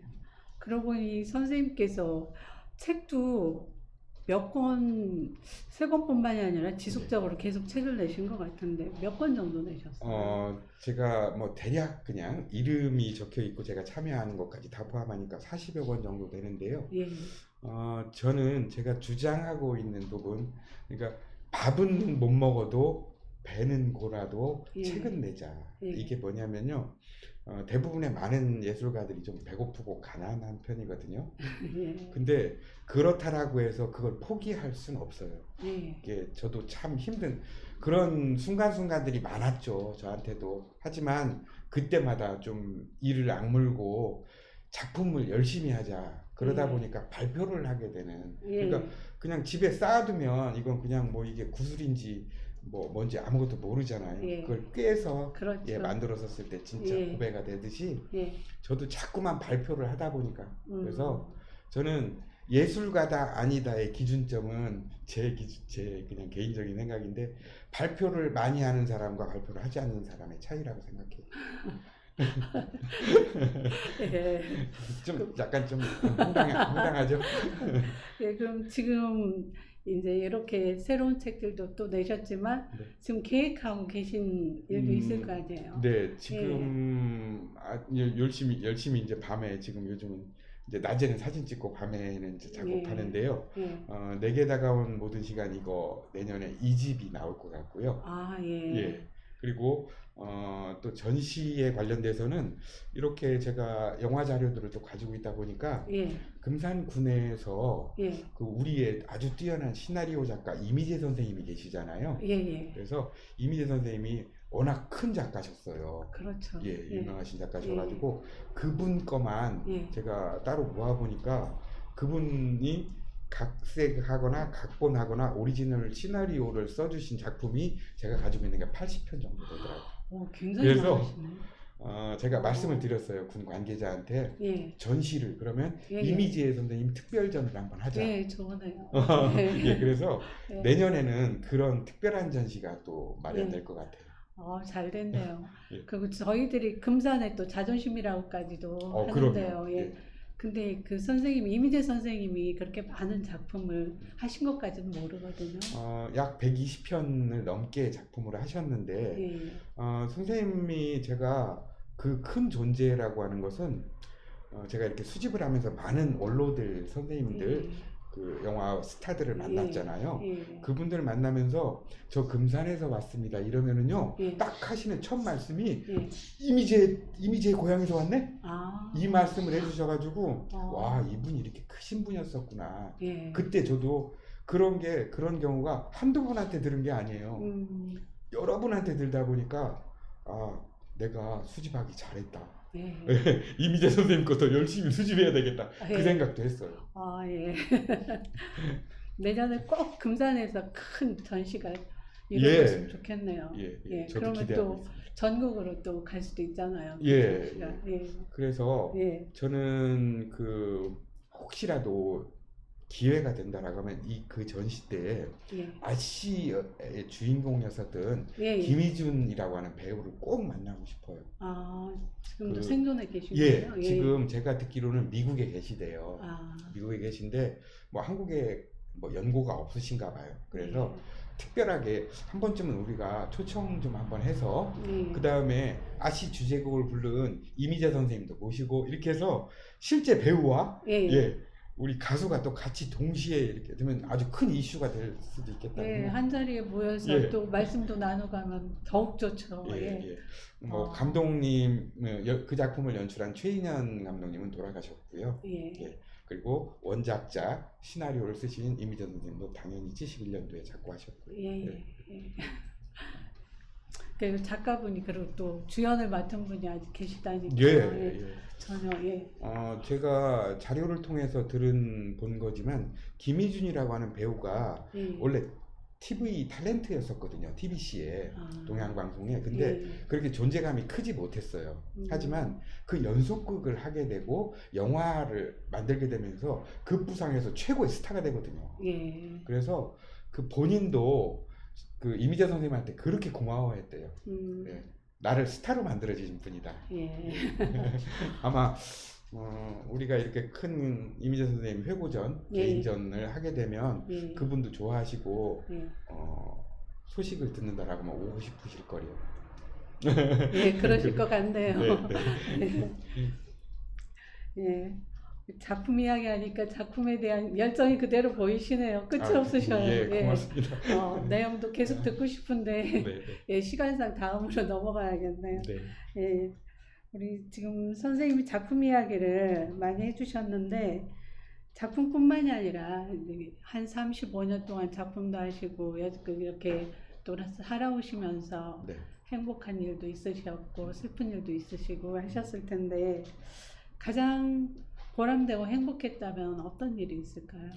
그러고 보니 선생님께서 책도 몇 권, 세 권뿐만이 아니라 지속적으로 계속 책을 내신 것 같은데 몇 권 정도 내셨어요? 제가 뭐 대략 그냥 이름이 적혀 있고 제가 참여하는 것까지 다 포함하니까 40여 권 정도 되는데요. 예. 저는 제가 주장하고 있는 부분, 그러니까 밥은 못 먹어도 배는 고라도 예. 책은 내자. 예. 이게 뭐냐면요. 대부분의 많은 예술가들이 좀 배고프고 가난한 편이거든요. 예. 근데 그렇다라고 해서 그걸 포기할 수는 없어요. 예. 이게 저도 참 힘든 그런 순간순간들이 많았죠. 저한테도. 하지만 그때마다 좀 이를 악물고 작품을 열심히 하자. 그러다 예. 보니까 발표를 하게 되는. 예. 그러니까 그냥 집에 쌓아두면 이건 그냥 뭐 이게 구슬인지 뭐 뭔지 아무것도 모르잖아요. 예. 그걸 꿰서 그렇죠. 만들었었을 때 진짜 예. 고배가 되듯이 예. 저도 자꾸만 발표를 하다 보니까 그래서 음. 저는 예술가다 아니다의 기준점은 제 그냥 개인적인 생각인데 발표를 많이 하는 사람과 발표를 하지 않는 사람의 차이라고 생각해요. 예. 좀 약간 좀 황당하죠? 예, 그럼 지금 이제 이렇게 새로운 책들도 또 내셨지만 네. 지금 계획하고 계신 일도 있을 거 아니에요? 네, 지금 열심히 이제 밤에 지금 요즘은 이제 낮에는 사진 찍고 밤에는 이제 작업하는데요. 예. 내게 다가온 모든 시간 이거 내년에 2집이 나올 것 같고요. 아, 예. 예. 그리고 또 전시에 관련돼서는 이렇게 제가 영화 자료들을 또 가지고 있다 보니까 예. 금산군에서 예. 그 우리의 아주 뛰어난 시나리오 작가 이미재 선생님이 계시잖아요. 예. 예. 그래서 이미재 선생님이 워낙 큰 작가셨어요. 그렇죠. 예, 예. 유명하신 작가셔가지고 그분 거만 예. 제가 따로 모아보니까 그분이 각색하거나 각본하거나 오리지널 시나리오를 써주신 작품이 제가 가지고 있는 게 80편 정도 되더라고요. 오, 굉장히 그래서 많으시네. 제가 말씀을 드렸어요. 군 관계자한테 예. 전시를 그러면 예. 이미지의 선생님 특별전을 한번 하자. 예, 좋으네요. 예, 그래서 예. 내년에는 그런 특별한 전시가 또 마련될 예. 것 같아요. 잘 됐네요. 예. 그리고 저희들이 금산에 또 자존심이라고까지도 그럼요. 하는데요. 예. 예. 근데 그 선생님, 이미재 선생님이 그렇게 많은 작품을 하신 것까지는 모르거든요. 약 120편을 넘게 작품을 하셨는데 예. 선생님이 제가 그 큰 존재라고 하는 것은 제가 이렇게 수집을 하면서 많은 원로들 선생님들 그 영화 스타들을 만났잖아요. 예. 그분들 만나면서 저 금산에서 왔습니다 이러면은요 예. 딱 하시는 첫 말씀이 예. 이미재 고향에서 왔네? 아. 이 말씀을 해주셔가지고 어. 와 이분이 이렇게 크신 분이었었구나. 예. 그때 저도 그런 경우가 한두 분한테 들은 게 아니에요. 여러 분한테 들다 보니까 내가 수집하기 잘했다. 예. 이미재 선생님 것도 열심히 수집해야 되겠다. 예. 그 생각도 했어요. 예. 내년에 꼭 금산에서 큰 전시가 이루어졌으면 좋겠네요. 예. 저도 그러면 기대하고 또 있습니다. 전국으로 또 갈 수도 있잖아요. 예. 전시가. 예. 그래서 예. 저는 혹시라도 기회가 된다라고 하면 그 전시 때 예. 아시의 주인공이었었던 예. 김희준이라고 하는 배우를 꼭 만나고 싶어요. 지금도 생존해 계신 예, 거예요? 지금 제가 듣기로는 미국에 계시대요. 아. 미국에 계신데 뭐 한국에 뭐 연고가 없으신가 봐요. 그래서 특별하게 한 번쯤은 우리가 초청 좀 한번 해서 그 다음에 아시 주제곡을 부른 이미재 선생님도 모시고 이렇게 해서 실제 배우와 우리 가수가 또 같이 동시에 이렇게 되면 아주 큰 이슈가 될 수도 있겠다. 한 자리에 모여서 또 말씀도 나눠가면 더욱 좋죠. 뭐 감독님 그 작품을 연출한 최인현 감독님은 돌아가셨고요. 그리고 원작자 시나리오를 쓰신 이미재 선생님도 당연히 71년도에 작곡하셨고요. 그 작가분이 그리고 또 주연을 맡은 분이 아직 계시다니까. 전혀 제가 자료를 통해서 본 거지만 김희준이라고 하는 배우가 원래 TV 탤런트였었거든요. TBC에 동양방송에. 근데 그렇게 존재감이 크지 못했어요. 하지만 그 연속극을 하게 되고 영화를 만들게 되면서 급부상해서 최고의 스타가 되거든요. 그래서 그 본인도 그 이미재 선생님한테 그렇게 고마워했대요. 나를 스타로 만들어주신 분이다. 아마 우리가 이렇게 큰 이미재 선생님 회고전, 개인전을 하게 되면 그분도 좋아하시고 소식을 듣는다라고 막 오고 싶으실 거예요. 그러실 것 같네요. 작품 이야기 하니까 작품에 대한 열정이 그대로 보이시네요. 끝이 없으셔요. 고맙습니다. 내용도 계속 듣고 싶은데 시간상 다음으로 넘어가야겠네요. 우리 지금 선생님이 작품 이야기를 많이 해주셨는데 작품뿐만이 아니라 한 35년 동안 작품도 하시고 여지껏 이렇게 또 살아오시면서 네. 행복한 일도 있으셨고 슬픈 일도 있으시고 하셨을 텐데 가장 보람되고 행복했다면 어떤 일이 있을까요?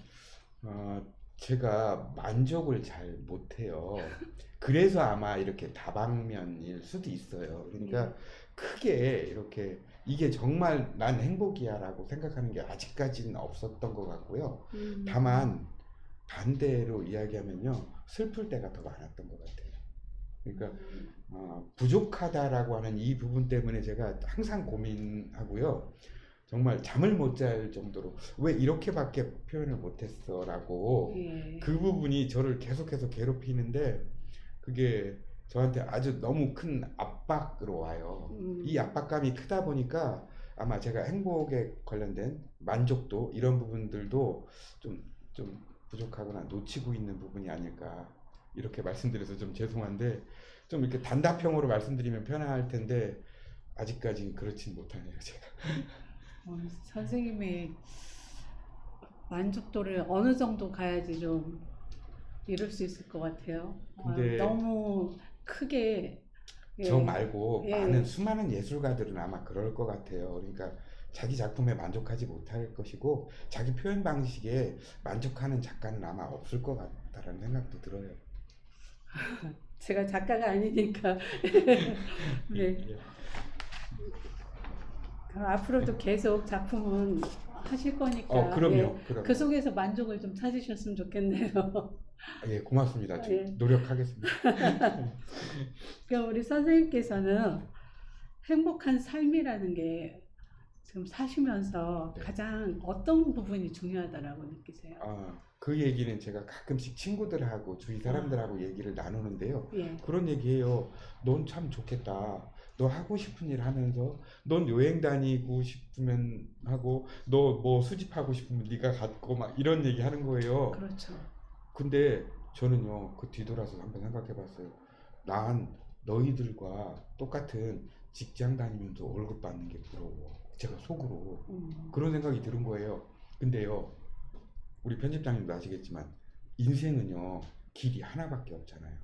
제가 만족을 잘 못해요. 그래서 아마 이렇게 다방면일 수도 있어요. 그러니까 크게 이렇게 이게 정말 난 행복이야라고 생각하는 게 아직까지는 없었던 것 같고요. 다만 반대로 이야기하면요, 슬플 때가 더 많았던 것 같아요. 그러니까 부족하다라고 하는 이 부분 때문에 제가 항상 고민하고요. 정말 잠을 못 잘 정도로 왜 이렇게밖에 표현을 못했어라고 예. 그 부분이 저를 계속해서 괴롭히는데 그게 저한테 아주 너무 큰 압박으로 와요. 이 압박감이 크다 보니까 아마 제가 행복에 관련된 만족도 이런 부분들도 좀 부족하거나 놓치고 있는 부분이 아닐까 이렇게 말씀드려서 좀 죄송한데 좀 이렇게 단답형으로 말씀드리면 편할 텐데 아직까지 그렇진 못하네요, 제가. 선생님의 만족도를 어느 정도 가야지 좀 이룰 수 있을 것 같아요. 근데 너무 크게 저 말고 예. 많은 수많은 예술가들은 아마 그럴 것 같아요. 그러니까 자기 작품에 만족하지 못할 것이고 자기 표현 방식에 만족하는 작가는 아마 없을 것 같다라는 생각도 들어요. 제가 작가가 아니니까 네. 예. 그럼 앞으로도 계속 작품은 하실 거니까 그럼요. 그 속에서 만족을 좀 찾으셨으면 좋겠네요. 예, 고맙습니다. 예. 노력하겠습니다. 그럼 우리 선생님께서는 행복한 삶이라는 게 지금 사시면서 네. 가장 어떤 부분이 중요하다라고 느끼세요? 그 얘기는 제가 가끔씩 친구들하고 주위 사람들하고 얘기를 나누는데요. 예. 그런 얘기해요. 넌 참 좋겠다. 너 하고 싶은 일 하면서 넌 여행 다니고 싶으면 하고 너 뭐 수집하고 싶으면 네가 갖고 막 이런 얘기 하는 거예요. 그렇죠. 근데 저는요, 그 뒤돌아서 한번 생각해 봤어요. 난 너희들과 똑같은 직장 다니면서 월급 받는 게 부러워. 제가 속으로 그런 생각이 드는 거예요. 근데요, 우리 편집장님도 아시겠지만 인생은요, 길이 하나밖에 없잖아요.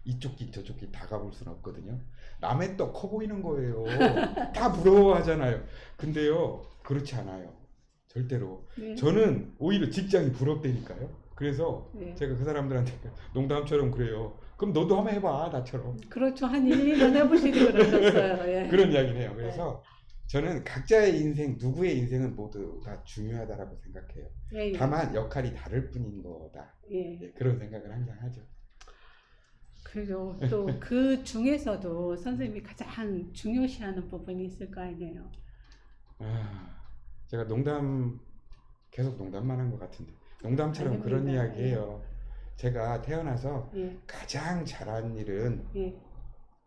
이쪽 길 저쪽 길 다 가볼 수는 없거든요. 남의 떡 커 보이는 거예요. 다 부러워하잖아요. 근데요, 그렇지 않아요. 절대로. 네. 저는 오히려 직장이 부럽다니까요. 그래서 네. 제가 그 사람들한테 농담처럼 그래요. 그럼 너도 한번 해봐, 나처럼. 그렇죠. 한 1, 2년 해보시고 그러셨어요. 예. 그런 이야기를 해요. 그래서 저는 각자의 인생, 누구의 인생은 모두 다 중요하다라고 생각해요. 예. 다만 역할이 다를 뿐인 거다. 예. 예, 그런 생각을 항상 하죠. 그리고 또 그 중에서도 선생님이 가장 중요시하는 부분이 있을 거 아니에요. 제가 계속 농담만 한 것 같은데 농담처럼 아닙니다. 그런 이야기예요. 제가 태어나서 예. 가장 잘한 일은 예.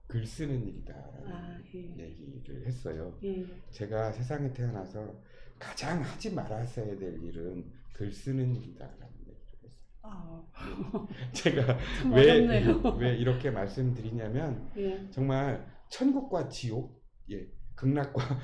글 쓰는 일이다라는 예. 얘기를 했어요. 예. 제가 세상에 태어나서 가장 하지 말았어야 될 일은 글 쓰는 일이다라는 얘기를 했어요. 제가 왜 이렇게 말씀드리냐면 예. 정말 천국과 지옥, 극락과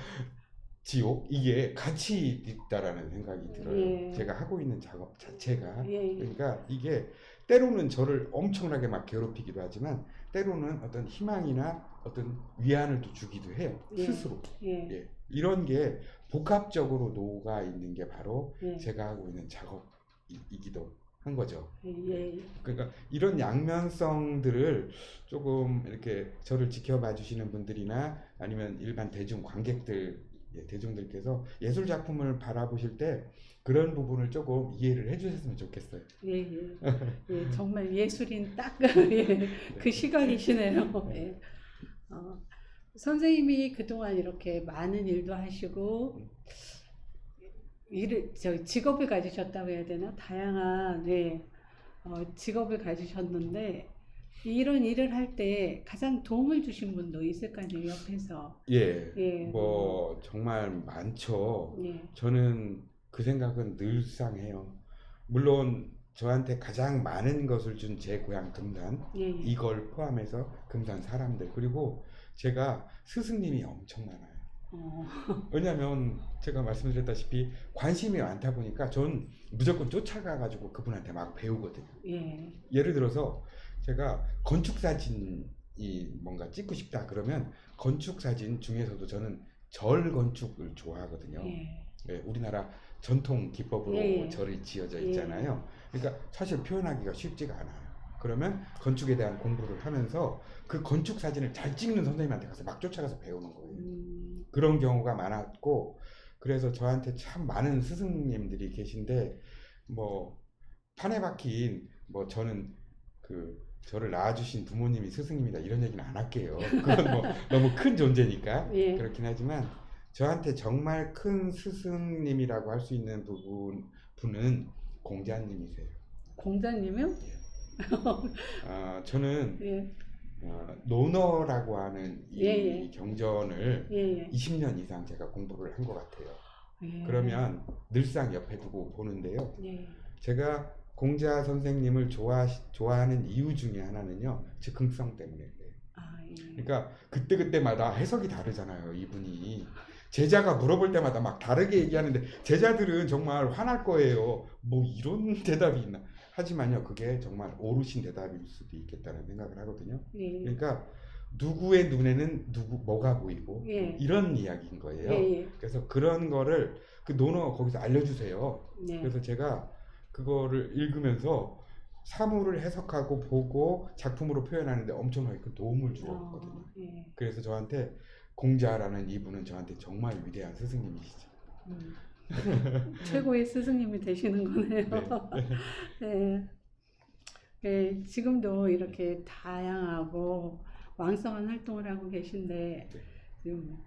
지옥 이게 같이 있다라는 생각이 들어요. 제가 하고 있는 작업 자체가 그러니까 이게 때로는 저를 엄청나게 막 괴롭히기도 하지만 때로는 어떤 희망이나 어떤 위안을 또 주기도 해요. 스스로. 이런 게 복합적으로 녹아 있는 게 바로 제가 하고 있는 작업이기도 한 거죠. 그러니까 이런 양면성들을 조금 이렇게 저를 지켜봐 주시는 분들이나 아니면 일반 대중 관객들 대중들께서 예술 작품을 바라보실 때 그런 부분을 조금 이해를 해주셨으면 좋겠어요. 정말 예술인 딱 그 시각이시네요. 선생님이 그동안 이렇게 많은 일도 하시고 직업을 가지셨다고 해야 되나? 다양한 직업을 가지셨는데 이런 일을 할 때 가장 도움을 주신 분도 있을 거 아니에요, 옆에서. 뭐 정말 많죠. 저는 그 생각은 늘상 해요. 물론 저한테 가장 많은 것을 준 제 고향 금산, 이걸 포함해서 금산 사람들, 그리고 제가 스승님이 엄청 많아요. 어, 왜냐하면 제가 말씀드렸다시피 관심이 많다 보니까 전 무조건 쫓아가가지고 그분한테 막 배우거든요. 예, 예를 들어서 제가 건축 사진이 뭔가 찍고 싶다 그러면 건축 사진 중에서도 저는 절 건축을 좋아하거든요. 예, 예, 우리나라 전통 기법으로 예, 절이 지어져 예, 있잖아요. 그러니까 사실 표현하기가 쉽지가 않아요. 그러면 건축에 대한 공부를 하면서 그 건축 사진을 잘 찍는 선생님한테 가서 막 쫓아가서 배우는 거예요. 그런 경우가 많았고, 그래서 저한테 참 많은 스승님들이 계신데, 뭐 판에 박힌 뭐 저는 그 저를 낳아주신 부모님이 스승님이다 이런 얘기는 안 할게요. 그건 뭐 너무 큰 존재니까 예, 그렇긴 하지만 저한테 정말 큰 스승님이라고 할 수 있는 분은 공자님이세요. 공자님이요? 저는 예, 논어라고 하는 예, 예, 이 경전을 예, 예, 20년 이상 제가 공부를 한 것 같아요. 예, 그러면 늘상 옆에 두고 보는데요. 예, 제가 공자 선생님을 좋아하는 이유 중에 하나는요, 즉흥성 때문에 그래요. 아, 예, 그러니까 그때그때마다 해석이 다르잖아요, 이분이. 제자가 물어볼 때마다 막 다르게 얘기하는데 제자들은 정말 화날 거예요. 뭐 이런 대답이 있나. 하지만요, 그게 정말 옳으신 대답일 수도 있겠다는 생각을 하거든요. 예, 그러니까 누구의 눈에는 뭐가 보이고 예, 이런 이야기인 거예요. 예, 그래서 그런 거를 그 논어 거기서 알려주세요. 예, 그래서 제가 그거를 읽으면서 사물을 해석하고 보고 작품으로 표현하는데 엄청나게 큰 도움을 주었거든요. 예, 그래서 저한테 공자라는 이분은 저한테 정말 위대한 스승님이시죠. 최고의 스승님이 되시는 거네요. 네. 예, 예, 지금도 이렇게 다양하고 왕성한 활동을 하고 계신데, 네. 지금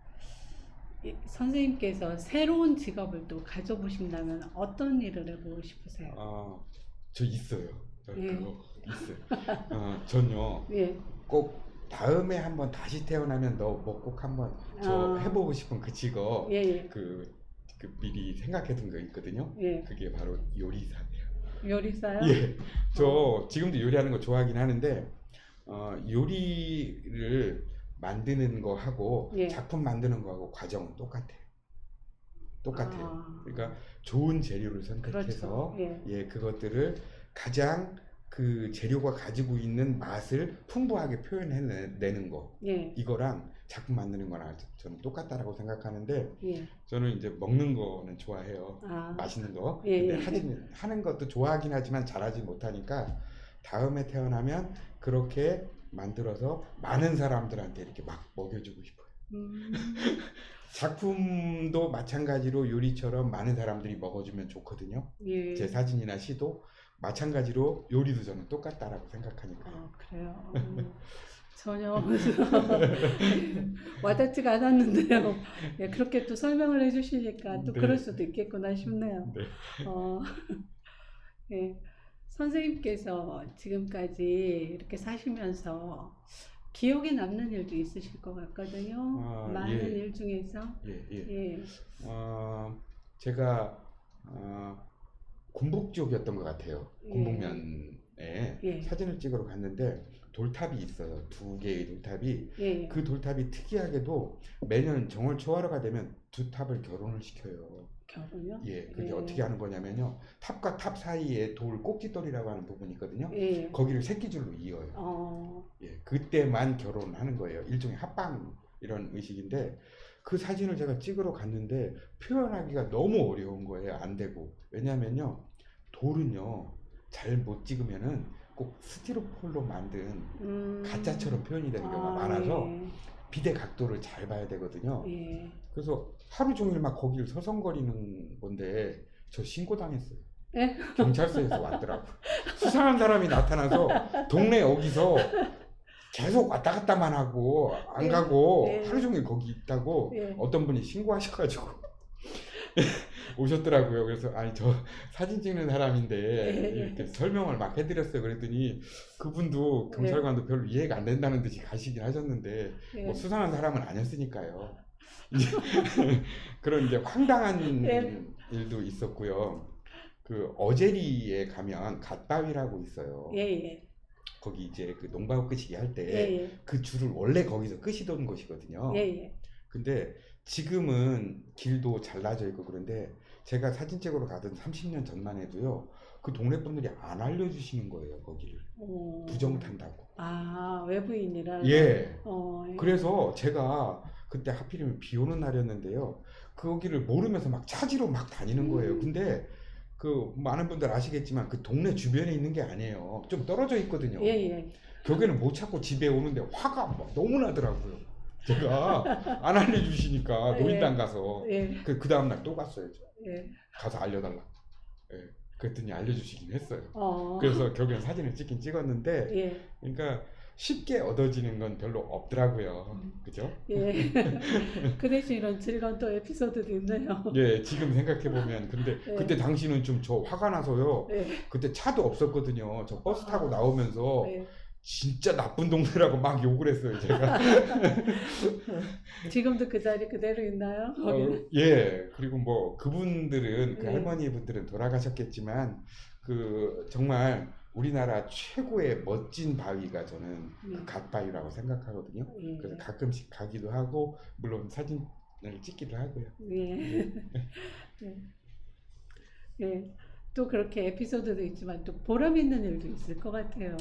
선생님께서 새로운 직업을 또 가져보신다면 어떤 일을 해보고 싶으세요? 저 있어요. 저 예. 그거 있어요. 전요 예, 꼭 다음에 한번 다시 태어나면 너 뭐 꼭 한번 저 해보고 싶은 그 직업 예, 예, 그 미리 생각해둔 거 있거든요. 예. 그게 바로 요리사예요. 요리사요? 예, 저 지금도 요리하는 거 좋아하긴 하는데 요리를 만드는 거 하고 예. 작품 만드는 거하고 과정은 똑같아요. 아, 그러니까 좋은 재료를 선택해서 그렇죠. 예. 예, 그것들을 가장 그 재료가 가지고 있는 맛을 풍부하게 표현해내는 거 예, 이거랑 작품 만드는 거랑 저는 똑같다라고 생각하는데 예. 저는 이제 먹는 거는 좋아해요. 아, 맛있는 거. 예, 근데 예. 하는 것도 좋아하긴 하지만 잘하지 못하니까 다음에 태어나면 그렇게 만들어서 많은 사람들한테 이렇게 막 먹여주고 싶어요. 음, 작품도 마찬가지로 요리처럼 많은 사람들이 먹어주면 좋거든요. 예. 제 사진이나 시도 마찬가지로 요리도 저는 똑같다라고 생각하니까. 그래요. 전혀 와닿지가 않았는데요. 예, 그렇게 또 설명을 해주시니까 또 네. 그럴 수도 있겠구나 싶네요. 네. 어, 예, 선생님께서 지금까지 이렇게 사시면서 기억에 남는 일도 있으실 것 같거든요. 많은 예. 일 중에서. 예, 예. 예, 제가 군북 쪽이었던 것 같아요. 예. 군북면에 예. 사진을 찍으러 갔는데 돌탑이 있어요. 2개의 돌탑이. 예, 그 돌탑이 특이하게도 매년 정월 초하루가 되면 두 탑을 결혼을 시켜요. 결혼요? 예, 그게 예. 어떻게 하는 거냐면요. 탑과 탑 사이에 돌 꼭지돌이라고 하는 부분이 있거든요. 예, 거기를 새끼줄로 이어요. 예, 그때만 결혼하는 거예요. 일종의 합방 이런 의식인데 그 사진을 제가 찍으러 갔는데 표현하기가 너무 어려운 거예요. 안 되고. 왜냐면요. 돌은요. 잘 못 찍으면은 꼭 스티로폴로 만든 가짜처럼 표현이 되는 경우가 많아서 비대 각도를 잘 봐야 되거든요. 예. 그래서 하루 종일 막 거기를 서성거리는 건데 저 신고당했어요. 예? 경찰서에서 왔더라고. 수상한 사람이 나타나서 동네 여기서 계속 왔다 갔다만 하고 안 예. 가고 예. 하루 종일 거기 있다고 예. 어떤 분이 신고하셔가지고 오셨더라고요. 그래서 아니 저 사진 찍는 사람인데 예. 이렇게 설명을 막 해드렸어요. 그랬더니 그분도 경찰관도 별로 이해가 안 된다는 듯이 가시긴 하셨는데 예. 뭐 수상한 사람은 아니었으니까요. 그런 이제 황당한 예. 일도 있었고요. 그 어제리에 가면 갓바위라고 있어요. 예, 예. 거기 이제 그 농바구 끄시기 할 예, 때 예. 그 줄을 원래 거기서 끄시던 곳이거든요. 예, 예. 근데 지금은 길도 잘라져 있고 그런데 제가 사진 찍으러 가던 30년 전만 해도요. 그 동네 분들이 안 알려주시는 거예요, 거기를. 어, 부정 탄다고. 아, 외부인이라. 예. 예. 그래서 제가 그때 하필이면 비 오는 날이었는데요. 거기를 모르면서 막 찾으러 막 다니는 거예요. 근데 그 많은 분들 아시겠지만 그 동네 주변에 있는 게 아니에요. 좀 떨어져 있거든요. 예, 예. 결국에는 못 찾고 집에 오는데 화가 막 너무 나더라고요. 제가 안 알려주시니까 노인당 가서 예. 그 다음날 또 갔어요. 예. 가서 알려달라. 예. 그랬더니 알려주시긴 했어요. 어, 그래서 결국엔 사진을 찍긴 찍었는데 예. 그러니까 쉽게 얻어지는 건 별로 없더라고요. 그죠? 예. 그 대신 이런 즐거운 또 에피소드도 있네요. 예, 지금 생각해보면 근데 예. 그때 당시는 좀 저 화가 나서요. 예. 그때 차도 없었거든요. 저 버스 타고 나오면서 예. 진짜 나쁜 동네라고 막 욕을 했어요, 제가. 지금도 그 자리 그대로 있나요? 거기는? 예, 그리고 뭐 그분들은 그 예. 할머니 분들은 돌아가셨겠지만 그 정말 우리나라 최고의 멋진 바위가 저는 그 예. 갓바위라고 생각하거든요. 예. 그래서 가끔씩 가기도 하고 물론 사진을 찍기도 하고요. 예. 예. 예. 또 그렇게 에피소드도 있지만 또 보람 있는 일도 있을 것 같아요.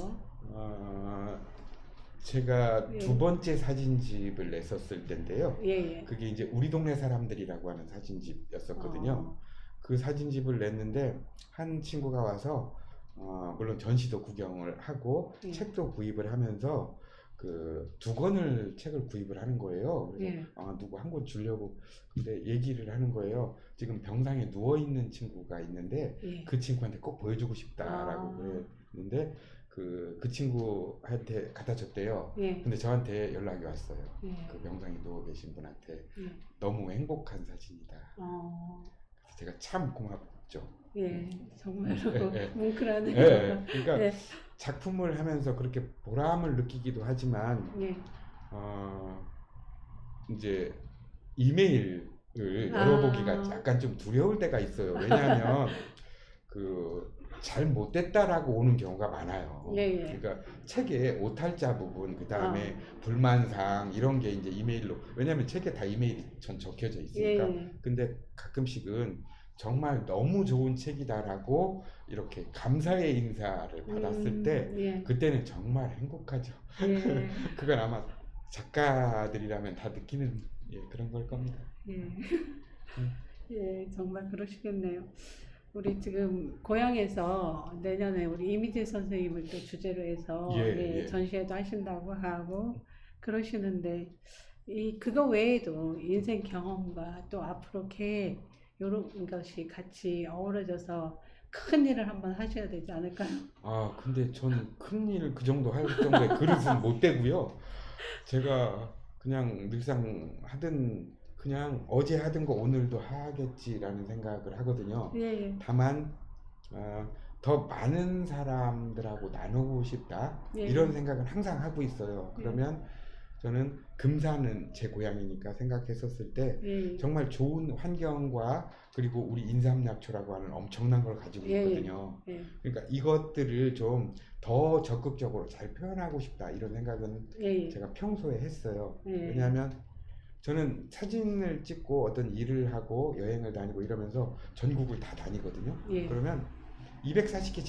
제가 예. 두 번째 사진집을 냈었을 때인데요. 예, 예. 그게 이제 우리 동네 사람들이라고 하는 사진집이었었거든요. 어, 그 사진집을 냈는데 한 친구가 와서 물론 전시도 구경을 하고 예. 책도 구입을 하면서 그 두 권을 책을 구입을 하는 거예요. 그래서 예. 누구 한 권 주려고 근데 얘기를 하는 거예요. 지금 병상에 누워 있는 친구가 있는데 예. 그 친구한테 꼭 보여주고 싶다라고 그랬는데 그 친구한테 갖다 줬대요. 예. 근데 저한테 연락이 왔어요. 예. 그 병상에 누워 계신 분한테 예. 너무 행복한 사진이다. 어, 그래서 제가 참 고맙죠. 예. 정말로 예. 뭉클하네요. 예, 그러니까 예. 작품을 하면서 그렇게 보람을 느끼기도 하지만 예. 이제 이메일을 열어보기가 약간 좀 두려울 때가 있어요. 왜냐하면 그 잘못됐다라고 오는 경우가 많아요. 예, 예. 그러니까 책의 오탈자 부분, 그 다음에 불만사항 이런 게 이제 이메일로 왜냐하면 책에 다 이메일이 전 적혀져 있으니까. 예. 근데 가끔씩은 정말 너무 좋은 책이다라고 이렇게 감사의 인사를 받았을 때 예. 그때는 정말 행복하죠. 예. 그건 아마 작가들이라면 다 느끼는 그런 걸 겁니다. 예. 예, 정말 그러시겠네요. 우리 지금 고향에서 내년에 우리 이미재 선생님을 또 주제로 해서 예. 전시회도 하신다고 하고 그러시는데 그거 외에도 인생 경험과 또 앞으로 계획 이런 것이 같이 어우러져서 큰 일을 한번 하셔야 되지 않을까요? 근데 전 큰일 그 정도 할 정도의 그릇은 못 되고요. 제가 그냥 늘상 하던 그냥 어제 하던 거 오늘도 하겠지라는 생각을 하거든요. 예. 다만 더 많은 사람들하고 나누고 싶다 예. 이런 생각은 항상 하고 있어요. 그러면 저는 금산은 제 고향이니까 생각했었을 때 예. 정말 좋은 환경과 그리고 우리 인삼약초라고 하는 엄청난 걸 가지고 있거든요. 예. 그러니까 이것들을 좀 더 적극적으로 잘 표현하고 싶다 이런 생각은 예. 제가 평소에 했어요. 예. 왜냐하면 저는 사진을 찍고 어떤 일을 하고 여행을 다니고 이러면서 전국을 다 다니거든요. 예. 그러면 240개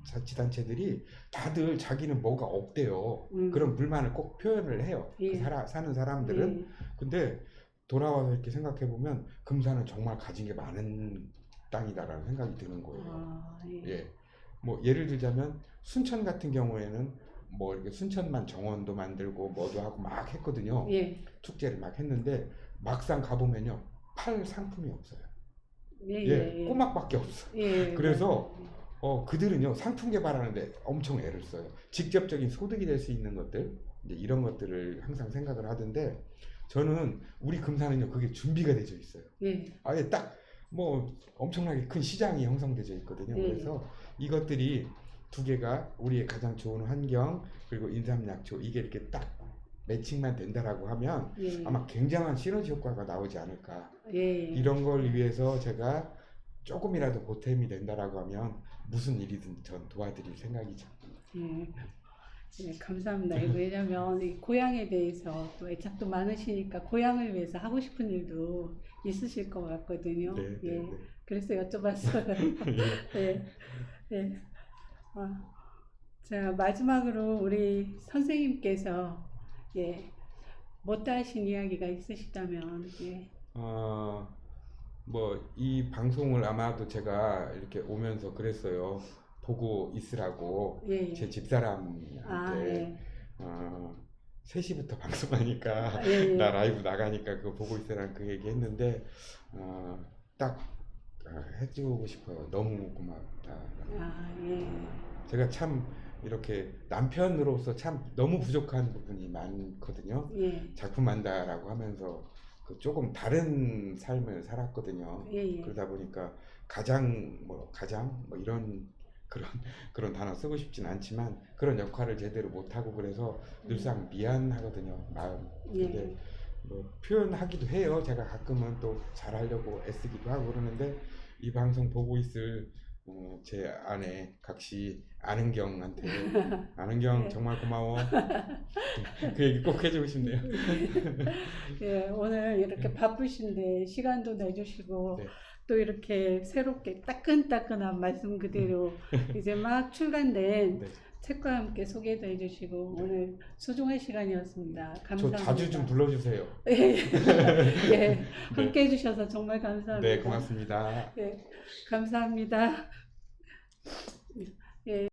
자치단체들이 다들 자기는 뭐가 없대요. 그런 불만을 꼭 표현을 해요. 예. 사는 사람들은. 예. 근데 돌아와서 이렇게 생각해 보면 금산은 정말 가진 게 많은 땅이다라는 생각이 드는 거예요. 예. 뭐 예를 들자면 순천 같은 경우에는 뭐 이렇게 순천만 정원도 만들고 뭐도 하고 막 했거든요. 예. 축제를 막 했는데 막상 가보면요 팔 상품이 없어요. 예. 꼬막밖에 없어. 예. 그래서 그들은요 상품 개발하는데 엄청 애를 써요. 직접적인 소득이 될 수 있는 것들 이제 이런 것들을 항상 생각을 하던데 저는 우리 금산은요 그게 준비가 되어 있어요. 예. 아예 딱 뭐 엄청나게 큰 시장이 형성되어 있거든요. 예. 그래서 이것들이 두 개가 우리의 가장 좋은 환경 그리고 인삼약초 이게 이렇게 딱 매칭만 된다라고 하면 예. 아마 굉장한 시너지 효과가 나오지 않을까. 예. 이런 걸 위해서 제가 조금이라도 보탬이 된다라고 하면 무슨 일이든 전 도와드릴 생각이죠. 예. 네, 감사합니다. 왜냐면 이 고향에 대해서 또 애착도 많으시니까 고향을 위해서 하고 싶은 일도 있으실 것 같거든요. 네, 네, 예, 네. 그래서 여쭤봤어요. 네, 네. 아, 자, 마지막으로 우리 선생님께서 예, 못다 하신 이야기가 있으시다면 예, 뭐 이 방송을 아마도 제가 이렇게 오면서 그랬어요. 보고 있으라고 예, 제 예. 아, 집사람한테 예. 3시부터 방송하니까 아, 예, 나 예. 라이브 나가니까 그거 보고 있으라는 그 얘기 했는데 딱 해주고 싶어요. 너무 고맙다. 아, 예. 제가 참 이렇게 남편으로서 참 너무 부족한 부분이 많거든요. 예. 작품한다라고 하면서 그 조금 다른 삶을 살았거든요. 예, 예. 그러다 보니까 가장 뭐 이런 그런 그런 단어 쓰고 싶진 않지만 그런 역할을 제대로 못하고 그래서 늘상 미안하거든요. 마음. 근데 예. 뭐 표현하기도 해요. 제가 가끔은 또 잘하려고 애쓰기도 하고 그러는데 이 방송 보고 있을 제 아내 각시 아는경한테 아는경 예. 정말 고마워. 그 얘기 꼭 해주고 싶네요. 예, 오늘 이렇게 바쁘신데 시간도 내주시고 네. 또 이렇게 새롭게 따끈따끈한 말씀 그대로 이제 막 출간된 네. 책과 함께 소개도 해주시고 오늘 소중한 시간이었습니다. 저 감사합니다. 자주 좀 불러주세요. 예, 예, 네. 함께 해주셔서 정말 감사합니다. 네, 고맙습니다. 예, 감사합니다. 예.